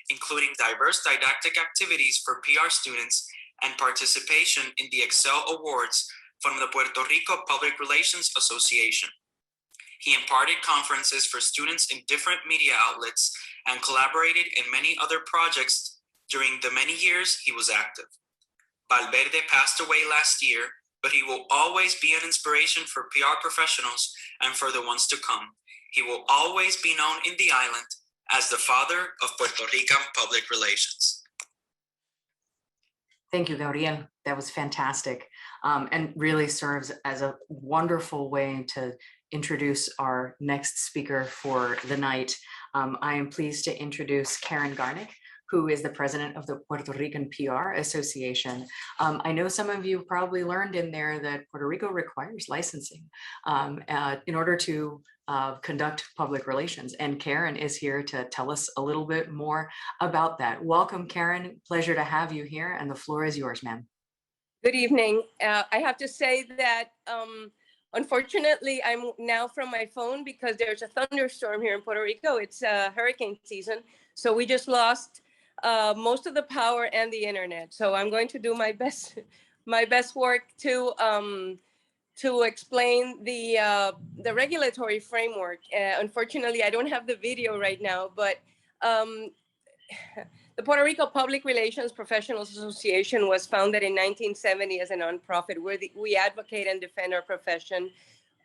including diverse didactic activities for PR students and participation in the Excel Awards from the Puerto Rico Public Relations Association. He imparted conferences for students in different media outlets and collaborated in many other projects during the many years he was active. Valverde passed away last year, but he will always be an inspiration for PR professionals and for the ones to come. He will always be known in the island as the father of Puerto Rican public relations. Thank you, Gabriel. That was fantastic, and really serves as a wonderful way to introduce our next speaker for the night. I am pleased to introduce Karen Garnick, who is the president of the Puerto Rican PR Association. I know some of you probably learned in there that Puerto Rico requires licensing in order to conduct public relations. And Karen is here to tell us a little bit more about that. Welcome, Karen. Pleasure to have you here, and the floor is yours, ma'am. Good evening. I have to say that unfortunately, I'm now from my phone because there's a thunderstorm here in Puerto Rico. It's hurricane season. So we just lost most of the power and the internet. So I'm going to do my best work to explain the regulatory framework. Unfortunately, I don't have the video right now, but the Puerto Rico Public Relations Professionals Association was founded in 1970 as a nonprofit where we advocate and defend our profession.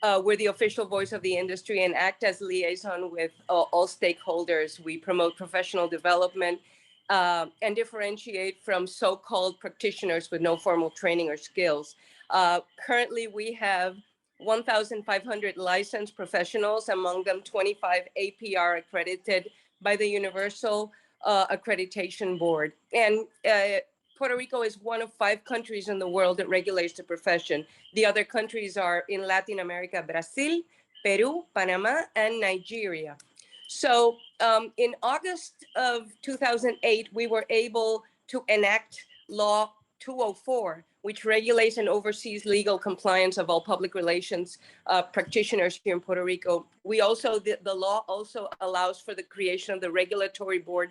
We're the official voice of the industry and act as liaison with all stakeholders. We promote professional development and differentiate from so-called practitioners with no formal training or skills. Currently, we have 1,500 licensed professionals, among them 25 APR accredited by the Universal Accreditation Board. And Puerto Rico is one of 5 countries in the world that regulates the profession. The other countries are in Latin America: Brazil, Peru, Panama, and Nigeria. So in August of 2008, we were able to enact Law 204, which regulates and oversees legal compliance of all public relations practitioners here in Puerto Rico. We also, the law also allows for the creation of the Regulatory Board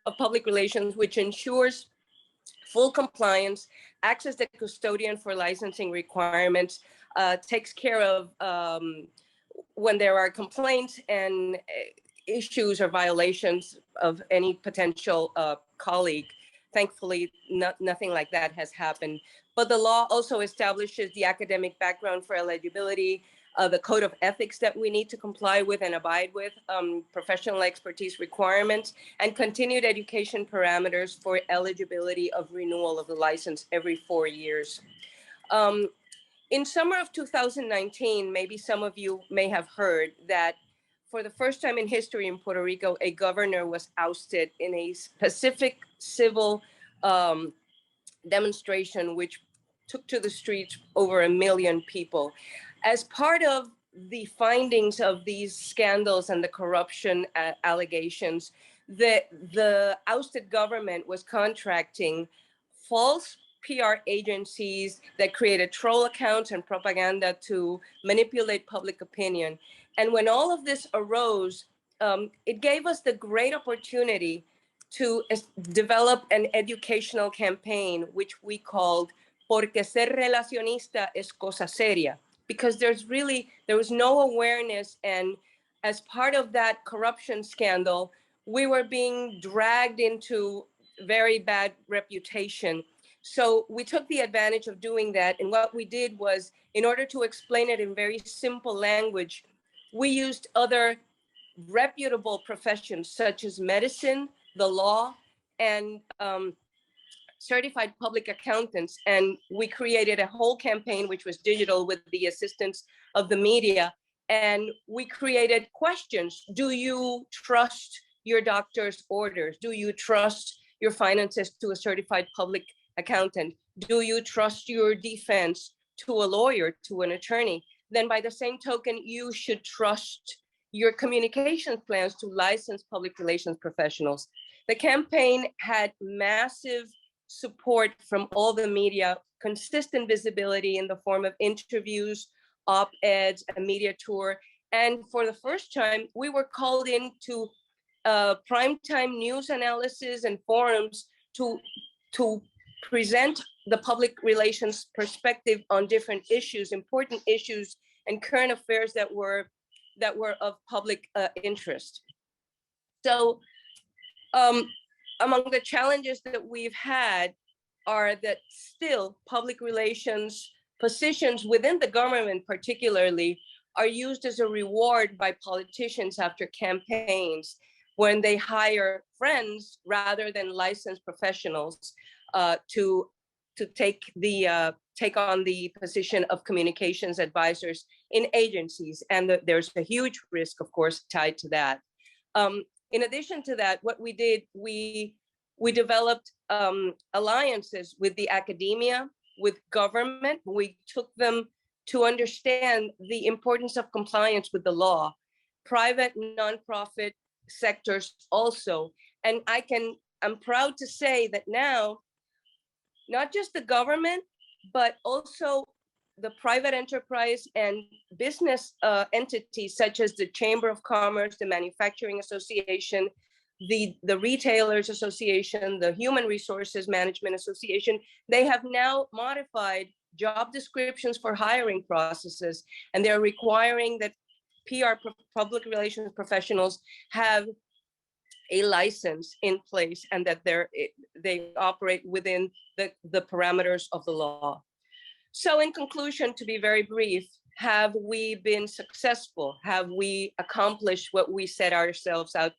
of Public Relations, which ensures full compliance, acts as the custodian for licensing requirements, takes care of when there are complaints and issues or violations of any potential colleague. Thankfully, nothing like that has happened. But the law also establishes the academic background for eligibility, the code of ethics that we need to comply with and abide with, professional expertise requirements, and continued education parameters for eligibility of renewal of the license every 4 years. In summer of 2019, maybe some of you may have heard that for the first time in history in Puerto Rico, a governor was ousted in a specific civil demonstration, which took to the streets over 1 million people. As part of the findings of these scandals and the corruption allegations, the ousted government was contracting false PR agencies that created troll accounts and propaganda to manipulate public opinion. And when all of this arose, it gave us the great opportunity to develop an educational campaign, which we called Porque ser relacionista es cosa seria, because there was no awareness. And as part of that corruption scandal, we were being dragged into very bad reputation. So we took the advantage of doing that. And what we did was, in order to explain it in very simple language, we used other reputable professions such as medicine, the law, and certified public accountants. And we created a whole campaign, which was digital, with the assistance of the media. And we created questions. Do you trust your doctor's orders? Do you trust your finances to a certified public accountant? Do you trust your defense to a lawyer, to an attorney? Then by the same token, you should trust your communications plans to licensed public relations professionals. The campaign had massive support from all the media, consistent visibility in the form of interviews, op-eds, a media tour. And for the first time, we were called into primetime news analysis and forums to present the public relations perspective on different issues, important issues and current affairs that were of public interest. So among the challenges that we've had are that still public relations positions within the government particularly are used as a reward by politicians after campaigns when they hire friends rather than licensed professionals to take on the position of communications advisors in agencies. And there's a huge risk, of course, tied to that. In addition to that, what we did, we developed alliances with the academia, with government. We took them to understand the importance of compliance with the law, private nonprofit sectors also. And I'm proud to say that now, not just the government, but also the private enterprise and business entities such as the Chamber of Commerce, the Manufacturing Association, the Retailers Association, the Human Resources Management Association, they have now modified job descriptions for hiring processes, and they're requiring that PR, public relations professionals, have a license in place and that they operate within the parameters of the law. So in conclusion, to be very brief, have we been successful? Have we accomplished what we set ourselves out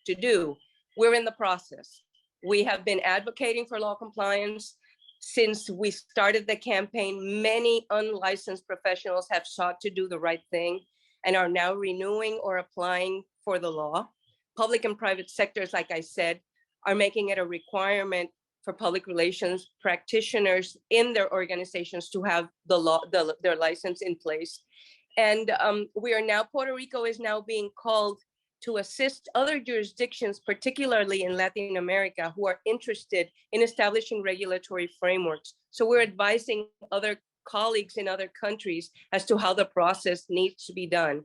to do? We're in the process. We have been advocating for law compliance since we started the campaign. Many unlicensed professionals have sought to do the right thing and are now renewing or applying for the law. Public and private sectors, like I said, are making it a requirement for public relations practitioners in their organizations to have their license in place. And Puerto Rico is now being called to assist other jurisdictions, particularly in Latin America, who are interested in establishing regulatory frameworks. So we're advising other colleagues in other countries as to how the process needs to be done.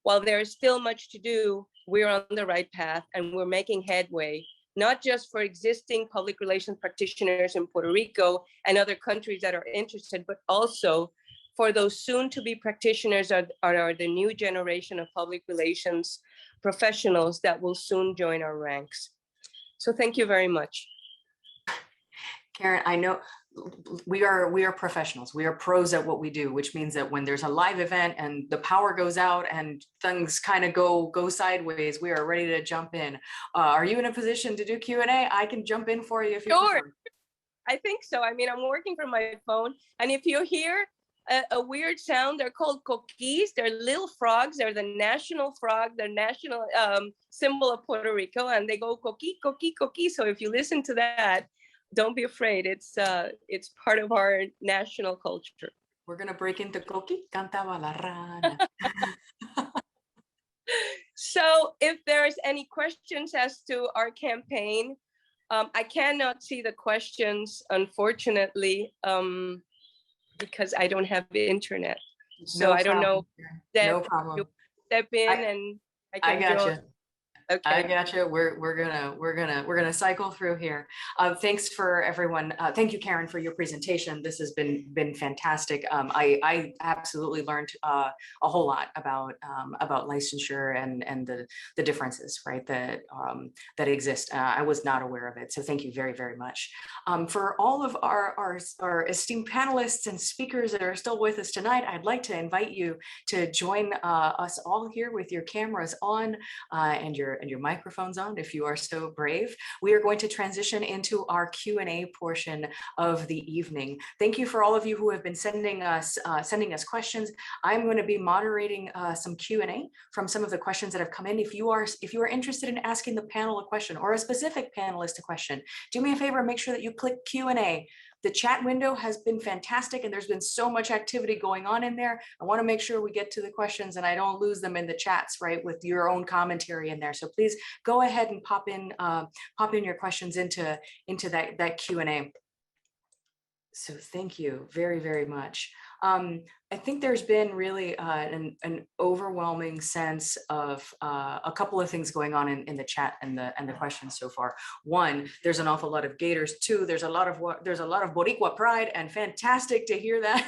While there is still much to do, we're on the right path and we're making headway, not just for existing public relations practitioners in Puerto Rico and other countries that are interested, but also for those soon-to-be practitioners are the new generation of public relations professionals that will soon join our ranks. So thank you very much. Karen, I know we are professionals. We are pros at what we do, which means that when there's a live event and the power goes out and things kind of go sideways, we are ready to jump in. Are you in a position to do Q&A? I can jump in for you if you prefer. I think so. I mean, I'm working from my phone, and if you hear a weird sound, they're called coquis. They're little frogs. They're the national frog, the national symbol of Puerto Rico, and they go coqui, coqui, coqui. So if you listen to that, don't be afraid. It's part of our national culture. We're gonna break into coqui, cantaba la rana. So if there's any questions as to our campaign, I cannot see the questions, unfortunately, because I don't have the internet. So I don't know. No problem. Step in and I got you. Okay. I gotcha. We're gonna cycle through here. Thanks for everyone. Thank you, Karen, for your presentation. This has been fantastic. I absolutely learned a whole lot about licensure and the differences, right, that exist. I was not aware of it, so thank you very, very much. For all of our esteemed panelists and speakers that are still with us tonight, I'd like to invite you to join us all here with your cameras on and your microphones on, if you are so brave. We are going to transition into our Q&A portion of the evening. Thank you for all of you who have been sending us questions. I'm going to be moderating some Q&A from some of the questions that have come in. If you are interested in asking the panel a question or a specific panelist a question, do me a favor and make sure that you click Q&A. The chat window has been fantastic and there's been so much activity going on in there. I want to make sure we get to the questions and I don't lose them in the chats, right, with your own commentary in there. So please go ahead and pop in your questions into that Q&A. So thank you very, very much. I think there's been really an overwhelming sense of a couple of things going on in the chat and the questions so far. One, there's an awful lot of Gators. Two, there's a lot of Boricua pride, and fantastic to hear that.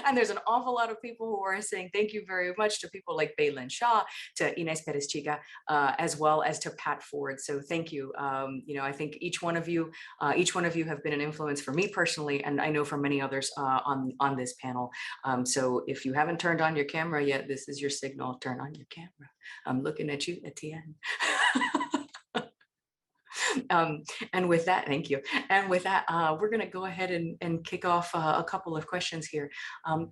And there's an awful lot of people who are saying thank you very much to people like Baylin Shaw, to Inés Perez Chica, as well as to Pat Ford. So thank you. I think each one of you have been an influence for me personally, and I know for many others on this panel. So if you haven't turned on your camera yet, this is your signal. Turn on your camera. I'm looking at you, Etienne. And with that, thank you. And with that, we're going to go ahead and kick off a couple of questions here.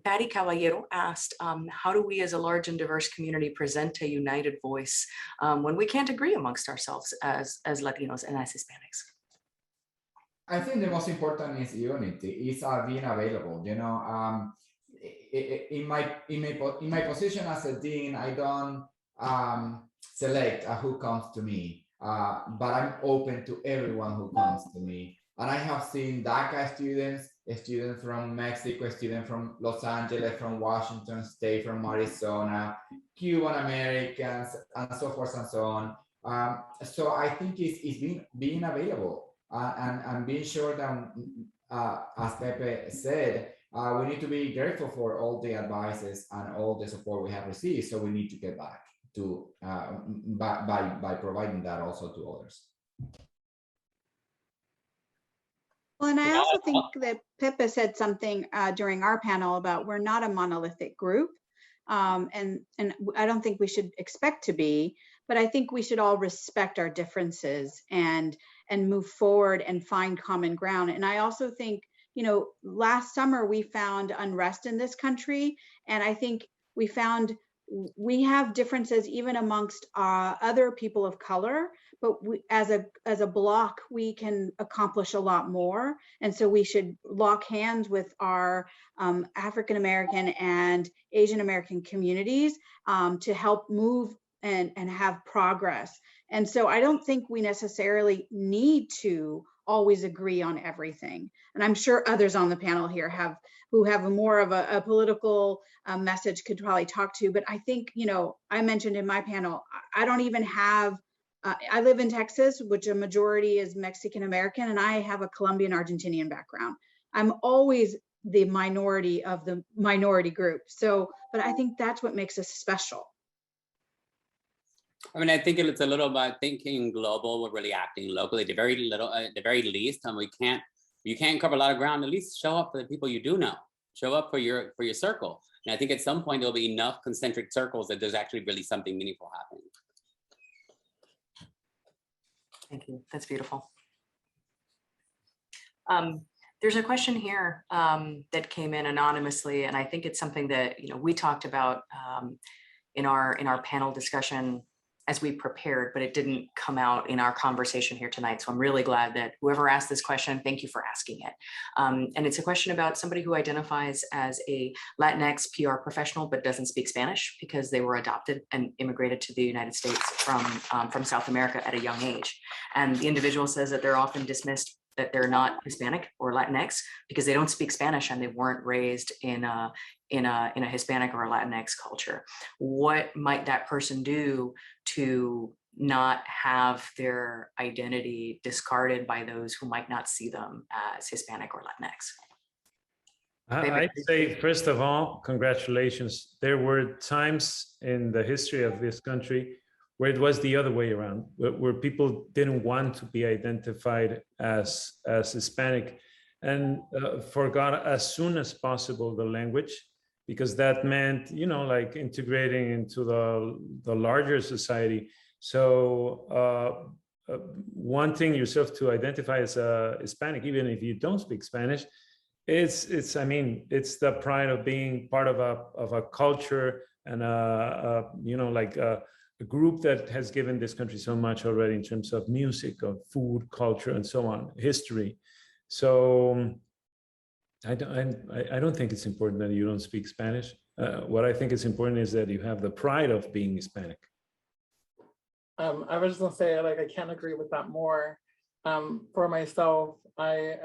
Patty Caballero asked, how do we as a large and diverse community present a united voice when we can't agree amongst ourselves as Latinos and as Hispanics? I think the most important is unity, is being available. In my position as a dean, I don't select who comes to me, but I'm open to everyone who comes to me. And I have seen DACA students, a student from Mexico, a student from Los Angeles, from Washington State, from Arizona, Cuban Americans, and so forth and so on. So I think it's being available. And being sure that, as Pepe said, we need to be grateful for all the advices and all the support we have received. So we need to get back to by providing that also to others. Well, and I also think that Pepe said something during our panel about we're not a monolithic group, and I don't think we should expect to be, but I think we should all respect our differences and move forward and find common ground. And I also think, last summer we found unrest in this country, and I think we have differences even amongst other people of color, but as a block, we can accomplish a lot more. And so we should lock hands with our African American and Asian American communities to help move and have progress. And so I don't think we necessarily need to always agree on everything. And I'm sure others on the panel here who have more of a political message could probably talk to, but I think, I mentioned in my panel, I don't even have, I live in Texas, which a majority is Mexican American, and I have a Colombian Argentinian background. I'm always the minority of the minority group. So, but I think that's what makes us special. I mean, I think it's a little about thinking global, we're really acting locally. At the very least, and you can't cover a lot of ground. At least show up for the people you do know. Show up for your circle. And I think at some point there'll be enough concentric circles that there's actually really something meaningful happening. Thank you. That's beautiful. There's a question here that came in anonymously, and I think it's something that we talked about in our panel discussion as we prepared, but it didn't come out in our conversation here tonight. So I'm really glad that whoever asked this question, thank you for asking it. And it's a question about somebody who identifies as a Latinx PR professional, but doesn't speak Spanish because they were adopted and immigrated to the United States from South America at a young age. And the individual says that they're often dismissed that they're not Hispanic or Latinx because they don't speak Spanish and they weren't raised in a Hispanic or a Latinx culture. What might that person do to not have their identity discarded by those who might not see them as Hispanic or Latinx? I'd say, first of all, congratulations. There were times in the history of this country where it was the other way around, where people didn't want to be identified as Hispanic and forgot as soon as possible the language, because that meant, you know, like integrating into the larger society. So wanting yourself to identify as a Hispanic, even if you don't speak Spanish, it's I mean, it's the pride of being part of a culture and you know, like a group that has given this country so much already in terms of music, of food, culture, and so on, history. So I don't think it's important that you don't speak Spanish. What I think is important is that you have the pride of being Hispanic. I was just gonna say, like, I can't agree with that more. For myself, I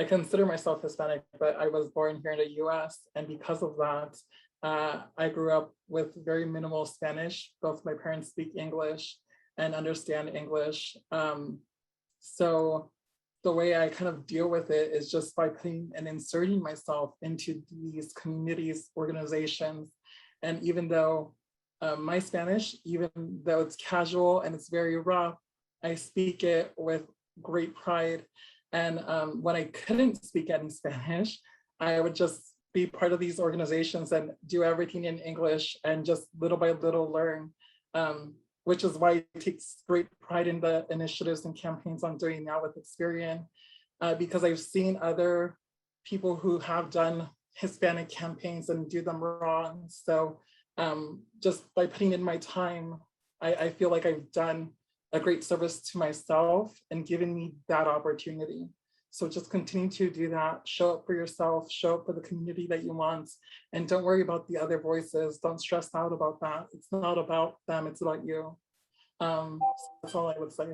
consider myself Hispanic, but I was born here in the US. And because of that, I grew up with very minimal Spanish. Both my parents speak English and understand English. So the way I kind of deal with it is just by putting and inserting myself into these communities, organizations. And even though my Spanish, even though it's casual and it's very rough, I speak it with great pride. And when I couldn't speak any Spanish, I would just be part of these organizations and do everything in English and just little by little learn, which is why it takes great pride in the initiatives and campaigns I'm doing now with Experian, because I've seen other people who have done Hispanic campaigns and do them wrong. So just by putting in my time, I feel like I've done a great service to myself and giving me that opportunity. So just continue to do that, show up for yourself, show up for the community that you want, and don't worry about the other voices. Don't stress out about that. It's not about them, it's about you. So that's all I would say.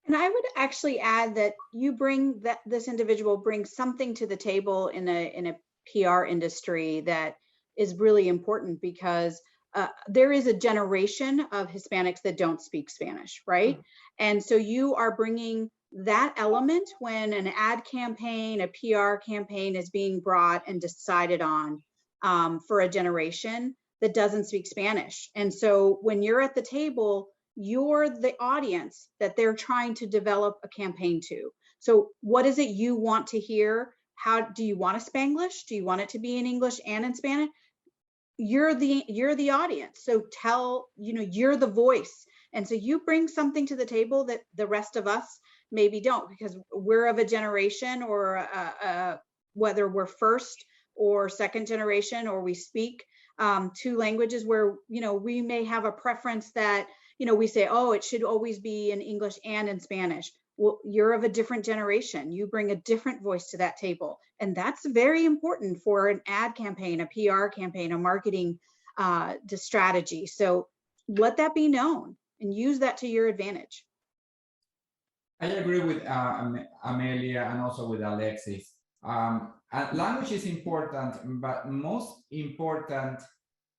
And I would actually add that you bring that this individual brings something to the table in a PR industry that is really important, because there is a generation of Hispanics that don't speak Spanish, right? And so you are bringing that element when an ad campaign, a PR campaign is being brought and decided on for a generation that doesn't speak Spanish. And so when you're at the table, you're the audience that they're trying to develop a campaign to. So what is it you want to hear? How do you want a Spanglish? Do you want it to be in English and in Spanish? You're the audience. So tell, you're the voice. And so you bring something to the table that the rest of us maybe don't, because we're of a generation, or whether we're first or second generation, or we speak two languages where, we may have a preference that, we say, oh, it should always be in English and in Spanish. Well, you're of a different generation. You bring a different voice to that table. And that's very important for an ad campaign, a PR campaign, a marketing strategy. So let that be known and use that to your advantage. I agree with Amelia and also with Alexis. Language is important, but most important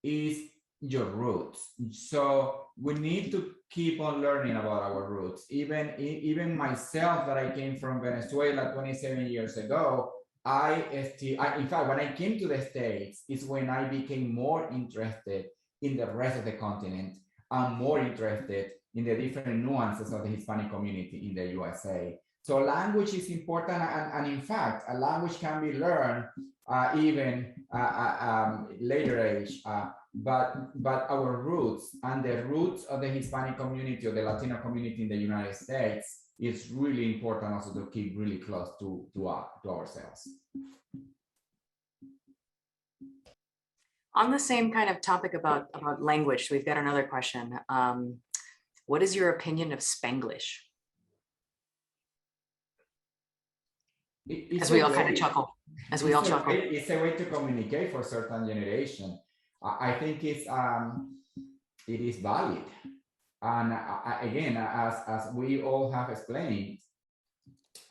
is your roots. So we need to keep on learning about our roots. Even myself, that I came from Venezuela 27 years ago, in fact, when I came to the States is when I became more interested in the rest of the continent. I'm more interested in the different nuances of the Hispanic community in the USA. So language is important, and in fact, a language can be learned even later age. But our roots and the roots of the Hispanic community or the Latino community in the United States is really important also to keep really close to ourselves. On the same kind of topic about language, we've got another question. What is your opinion of Spanglish? As we all kind of chuckle. It's a way to communicate for certain generation. I think it is valid. And again, as we all have explained,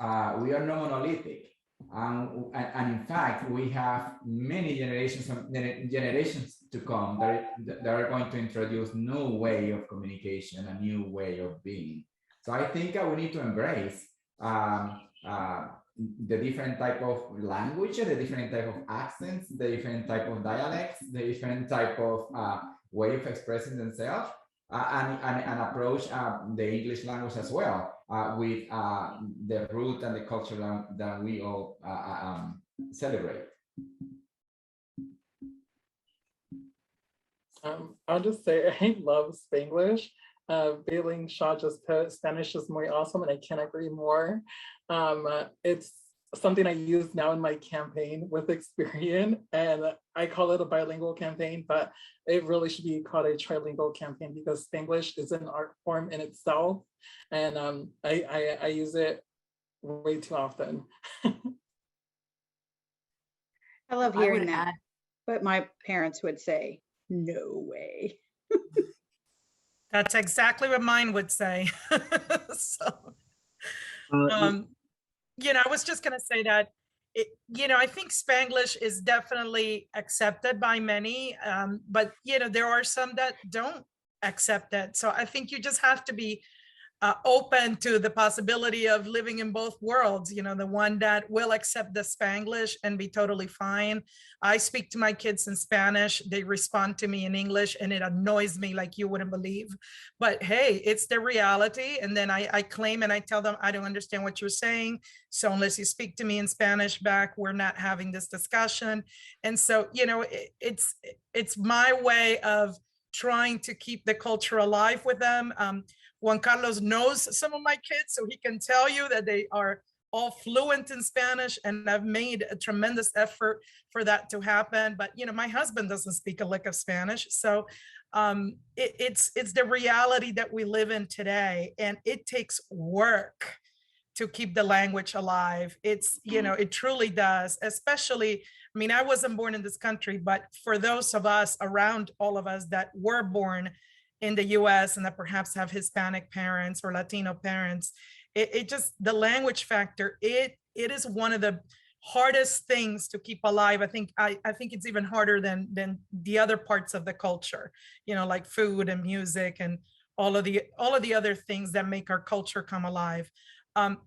we are not monolithic. And in fact, we have many generations to come that are going to introduce new way of communication, a new way of being. So I think we need to embrace the different type of language, the different type of accents, the different type of dialects, the different type of way of expressing themselves, and approach the English language as well with the root and the culture that we all celebrate. I'll just say I love Spanglish. Bailing Shaw just put Spanish is muy awesome, and I can't agree more. It's something I use now in my campaign with Experian, and I call it a bilingual campaign, but it really should be called a trilingual campaign because Spanglish is an art form in itself, and I use it way too often. I love hearing that, but my parents would say, no way. That's exactly what mine would say. So, you know, I was just going to say that, you know, I think Spanglish is definitely accepted by many, but, you know, there are some that don't accept it. So I think you just have to be open to the possibility of living in both worlds, you know, the one that will accept the Spanglish and be totally fine. I speak to my kids in Spanish, they respond to me in English, and it annoys me like you wouldn't believe. But hey, it's the reality. And then I claim and I tell them, I don't understand what you're saying. So unless you speak to me in Spanish back, we're not having this discussion. And so, you know, it's my way of trying to keep the culture alive with them. Juan Carlos knows some of my kids, so he can tell you that they are all fluent in Spanish, and I've made a tremendous effort for that to happen. But, you know, my husband doesn't speak a lick of Spanish. So it's the reality that we live in today, and it takes work to keep the language alive. It's, you know, it truly does, especially, I mean, I wasn't born in this country, but for those of us around all of us that were born in the US and that perhaps have Hispanic parents or Latino parents, it just, the language factor, it is one of the hardest things to keep alive. I think it's even harder than the other parts of the culture, you know, like food and music and all of the other things that make our culture come alive.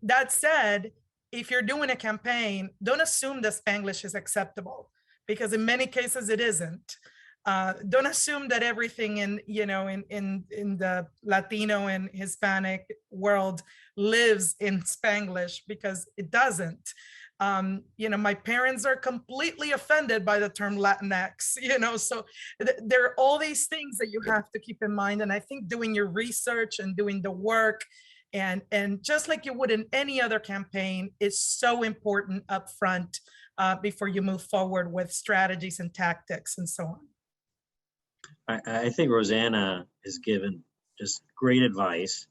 That said, if you're doing a campaign, don't assume that Spanglish is acceptable, because in many cases it isn't. Don't assume that everything in, you know, in the Latino and Hispanic world lives in Spanglish, because it doesn't. You know, my parents are completely offended by the term Latinx, you know, so there are all these things that you have to keep in mind. And I think doing your research and doing the work, and just like you would in any other campaign, is so important up front before you move forward with strategies and tactics and so on. I think Rosanna has given just great advice.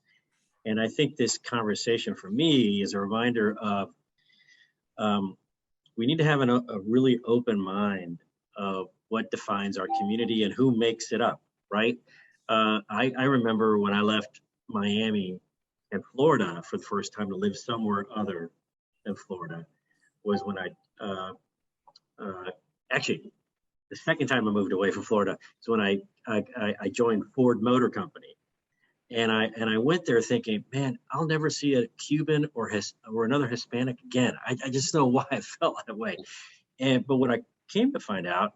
And I think this conversation for me is a reminder of we need to have a really open mind of what defines our community and who makes it up, right? I remember when I left Miami and Florida for the first time to live somewhere other than Florida was when actually, the second time I moved away from Florida is when I joined Ford Motor Company, and I went there thinking, man, I'll never see a Cuban or another Hispanic again. I just know why I felt that way. But what I came to find out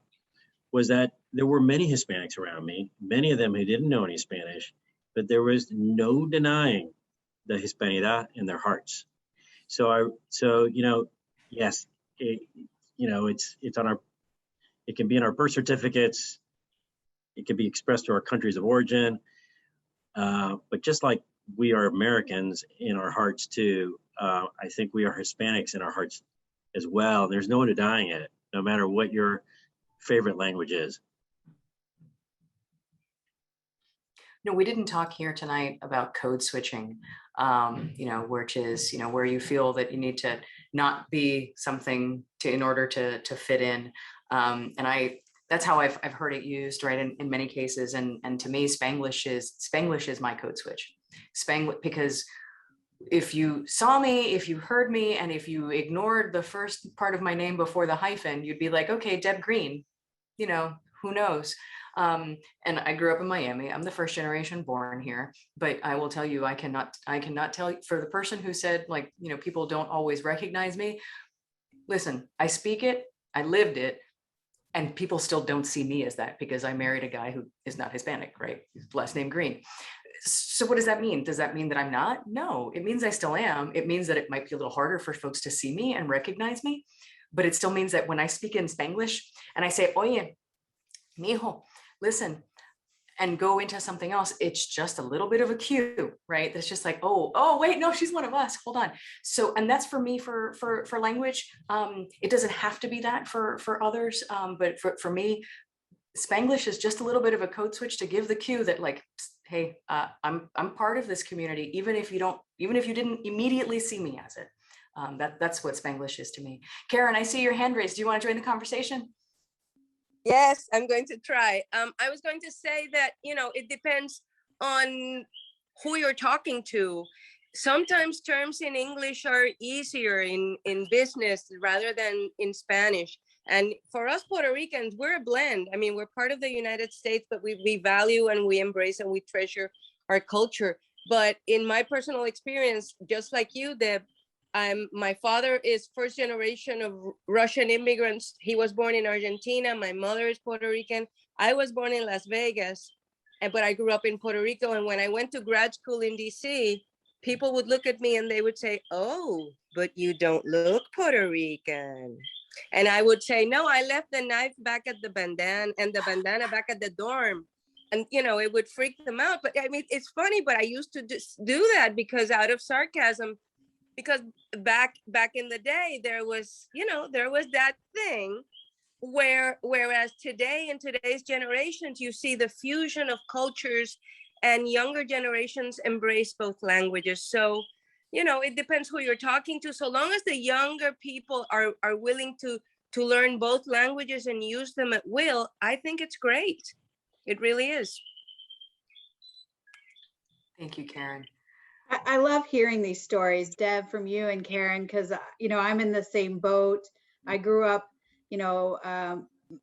was that there were many Hispanics around me, many of them who didn't know any Spanish, but there was no denying the Hispanidad in their hearts. So you know, yes, it's on our. It can be in our birth certificates. It can be expressed to our countries of origin. But just like we are Americans in our hearts too, I think we are Hispanics in our hearts as well. There's no one denying it, no matter what your favorite language is. No, we didn't talk here tonight about code switching, you know, which is, you know, where you feel that you need to not be something in order to fit in. And that's how I've heard it used, right, in many cases. And to me, Spanglish is my code switch. Because if you saw me, if you heard me, and if you ignored the first part of my name before the hyphen, you'd be like, okay, Deb Green, you know, who knows? And I grew up in Miami. I'm the first generation born here, but I will tell you, I cannot tell for the person who said, like, you know, people don't always recognize me. Listen, I speak it, I lived it, and people still don't see me as that because I married a guy who is not Hispanic, right? His last name Green. So what does that mean? Does that mean that I'm not? No, it means I still am. It means that it might be a little harder for folks to see me and recognize me, but it still means that when I speak in Spanglish and I say, oye, mijo, listen, and go into something else, it's just a little bit of a cue, right? That's just like, oh, wait, no, she's one of us. Hold on. So, and that's for me for language. It doesn't have to be that for others, but for me, Spanglish is just a little bit of a code switch to give the cue that, like, hey, I'm part of this community, even if you didn't immediately see me as it. That's what Spanglish is to me. Karen, I see your hand raised. Do you want to join the conversation? Yes, I'm going to try. I was going to say that, you know, it depends on who you're talking to. Sometimes terms in English are easier in business rather than in Spanish. And for us Puerto Ricans, we're a blend. I mean, we're part of the United States, but we value and we embrace and we treasure our culture. But in my personal experience, just like you, Deb, my father is first generation of Russian immigrants. He was born in Argentina. My mother is Puerto Rican. I was born in Las Vegas, but I grew up in Puerto Rico. And when I went to grad school in DC, people would look at me and they would say, oh, but you don't look Puerto Rican. And I would say, no, I left the knife back at the bandana and the bandana back at the dorm. And, you know, it would freak them out. But I mean, it's funny, but I used to do that because out of sarcasm, because back in the day, there was that thing whereas today, in today's generations, you see the fusion of cultures and younger generations embrace both languages. So, you know, it depends who you're talking to. So long as the younger people are willing to learn both languages and use them at will, I think it's great. It really is. Thank you, Karen. I love hearing these stories, Deb, from you and Karen, because, you know, I'm in the same boat. I grew up, you know,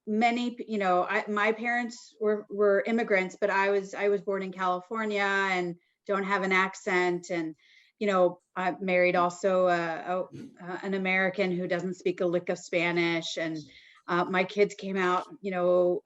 my parents were immigrants, but I was born in California and don't have an accent. And, you know, I married also an American who doesn't speak a lick of Spanish. And my kids came out, you know,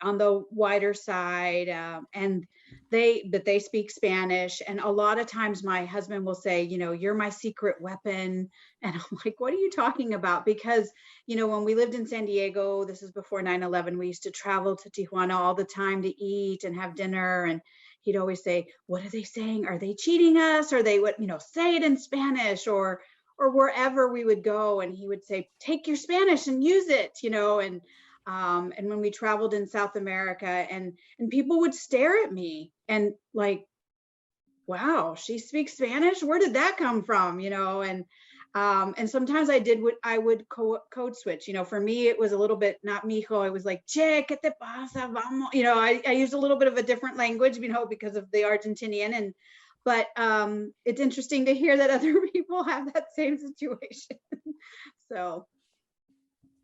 on the wider side, and they speak Spanish. And a lot of times my husband will say, you know, you're my secret weapon. And I'm like, what are you talking about? Because, you know, when we lived in San Diego, this is before 9/11, we used to travel to Tijuana all the time to eat and have dinner. And he'd always say, what are they saying? Are they cheating us? Or they would, you know, say it in Spanish or wherever we would go. And he would say, take your Spanish and use it, you know. And when we traveled in South America, and people would stare at me and like, wow, she speaks Spanish? Where did that come from? You know, and sometimes I would code switch. You know, for me, it was a little bit not mijo. It was like, che, ¿qué te pasa? Vamos. You know, I used a little bit of a different language, you know, because of the Argentinian. But it's interesting to hear that other people have that same situation. So.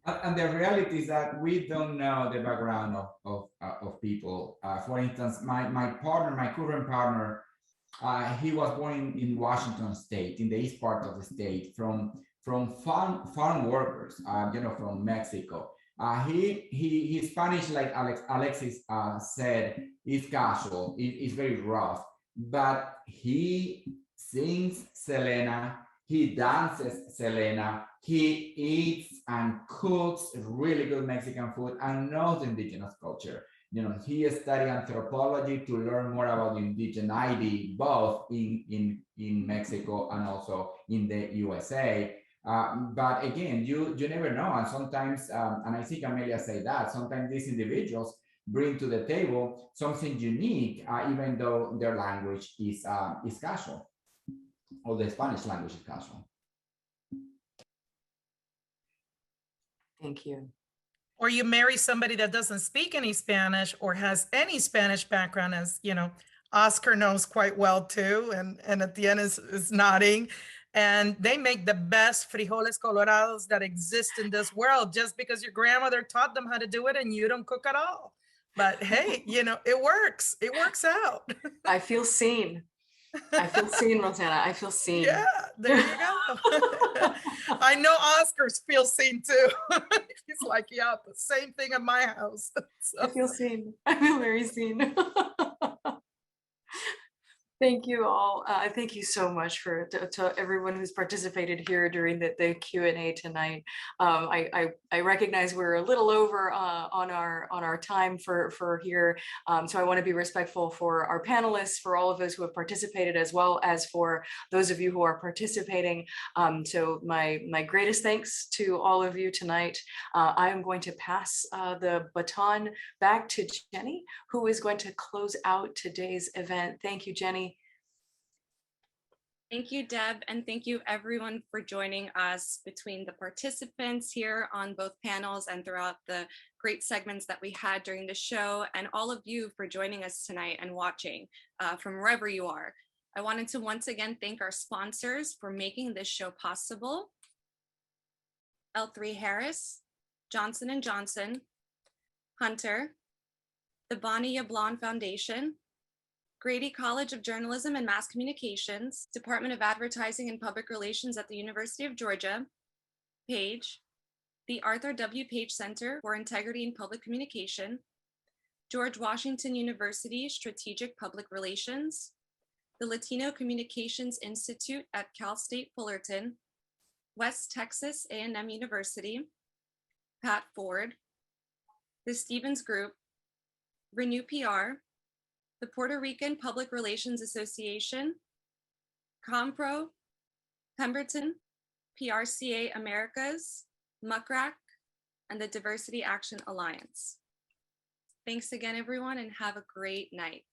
And the reality is that we don't know the background of people. For instance, my current partner, he was born in Washington State, in the east part of the state, from farm workers, you know, from Mexico. His Spanish, like Alexis said, is casual. It's very rough, but he sings Selena. He dances Selena. He eats and cooks really good Mexican food and knows indigenous culture. You know, he studied anthropology to learn more about indigeneity, both in Mexico and also in the USA. But again, you never know. And sometimes, and I think Amelia said that, sometimes these individuals bring to the table something unique, even though their language is casual, or the Spanish language is casual. Thank you. Or you marry somebody that doesn't speak any Spanish or has any Spanish background, as you know, Oscar knows quite well too, and at the end is nodding. And they make the best frijoles colorados that exist in this world just because your grandmother taught them how to do it and you don't cook at all. But hey, you know, it works. It works out. I feel seen. I feel seen, Rosanna. I feel seen. Yeah, there you go. I know Oscar's feel seen too. He's like, yeah, the same thing at my house. So. I feel seen. I feel very seen. Thank you all. Thank you so much to everyone who's participated here during the Q&A tonight. I recognize we're a little over on our time for here, so I want to be respectful for our panelists, for all of those who have participated, as well as for those of you who are participating. So my greatest thanks to all of you tonight. I am going to pass the baton back to Jenny, who is going to close out today's event. Thank you, Jenny. Thank you, Deb, and thank you everyone for joining us, between the participants here on both panels and throughout the great segments that we had during the show, and all of you for joining us tonight and watching from wherever you are. I wanted to once again thank our sponsors for making this show possible: L3 Harris, Johnson & Johnson, Hunter, the Bonnie Yablon Foundation, Grady College of Journalism and Mass Communications, Department of Advertising and Public Relations at the University of Georgia, Page, the Arthur W. Page Center for Integrity in Public Communication, George Washington University Strategic Public Relations, the Latino Communications Institute at Cal State Fullerton, West Texas A&M University, Pat Ford, the Stevens Group, Renew PR, the Puerto Rican Public Relations Association, Compro, Pemberton, PRCA Americas, MUCRAC, and the Diversity Action Alliance. Thanks again, everyone, and have a great night.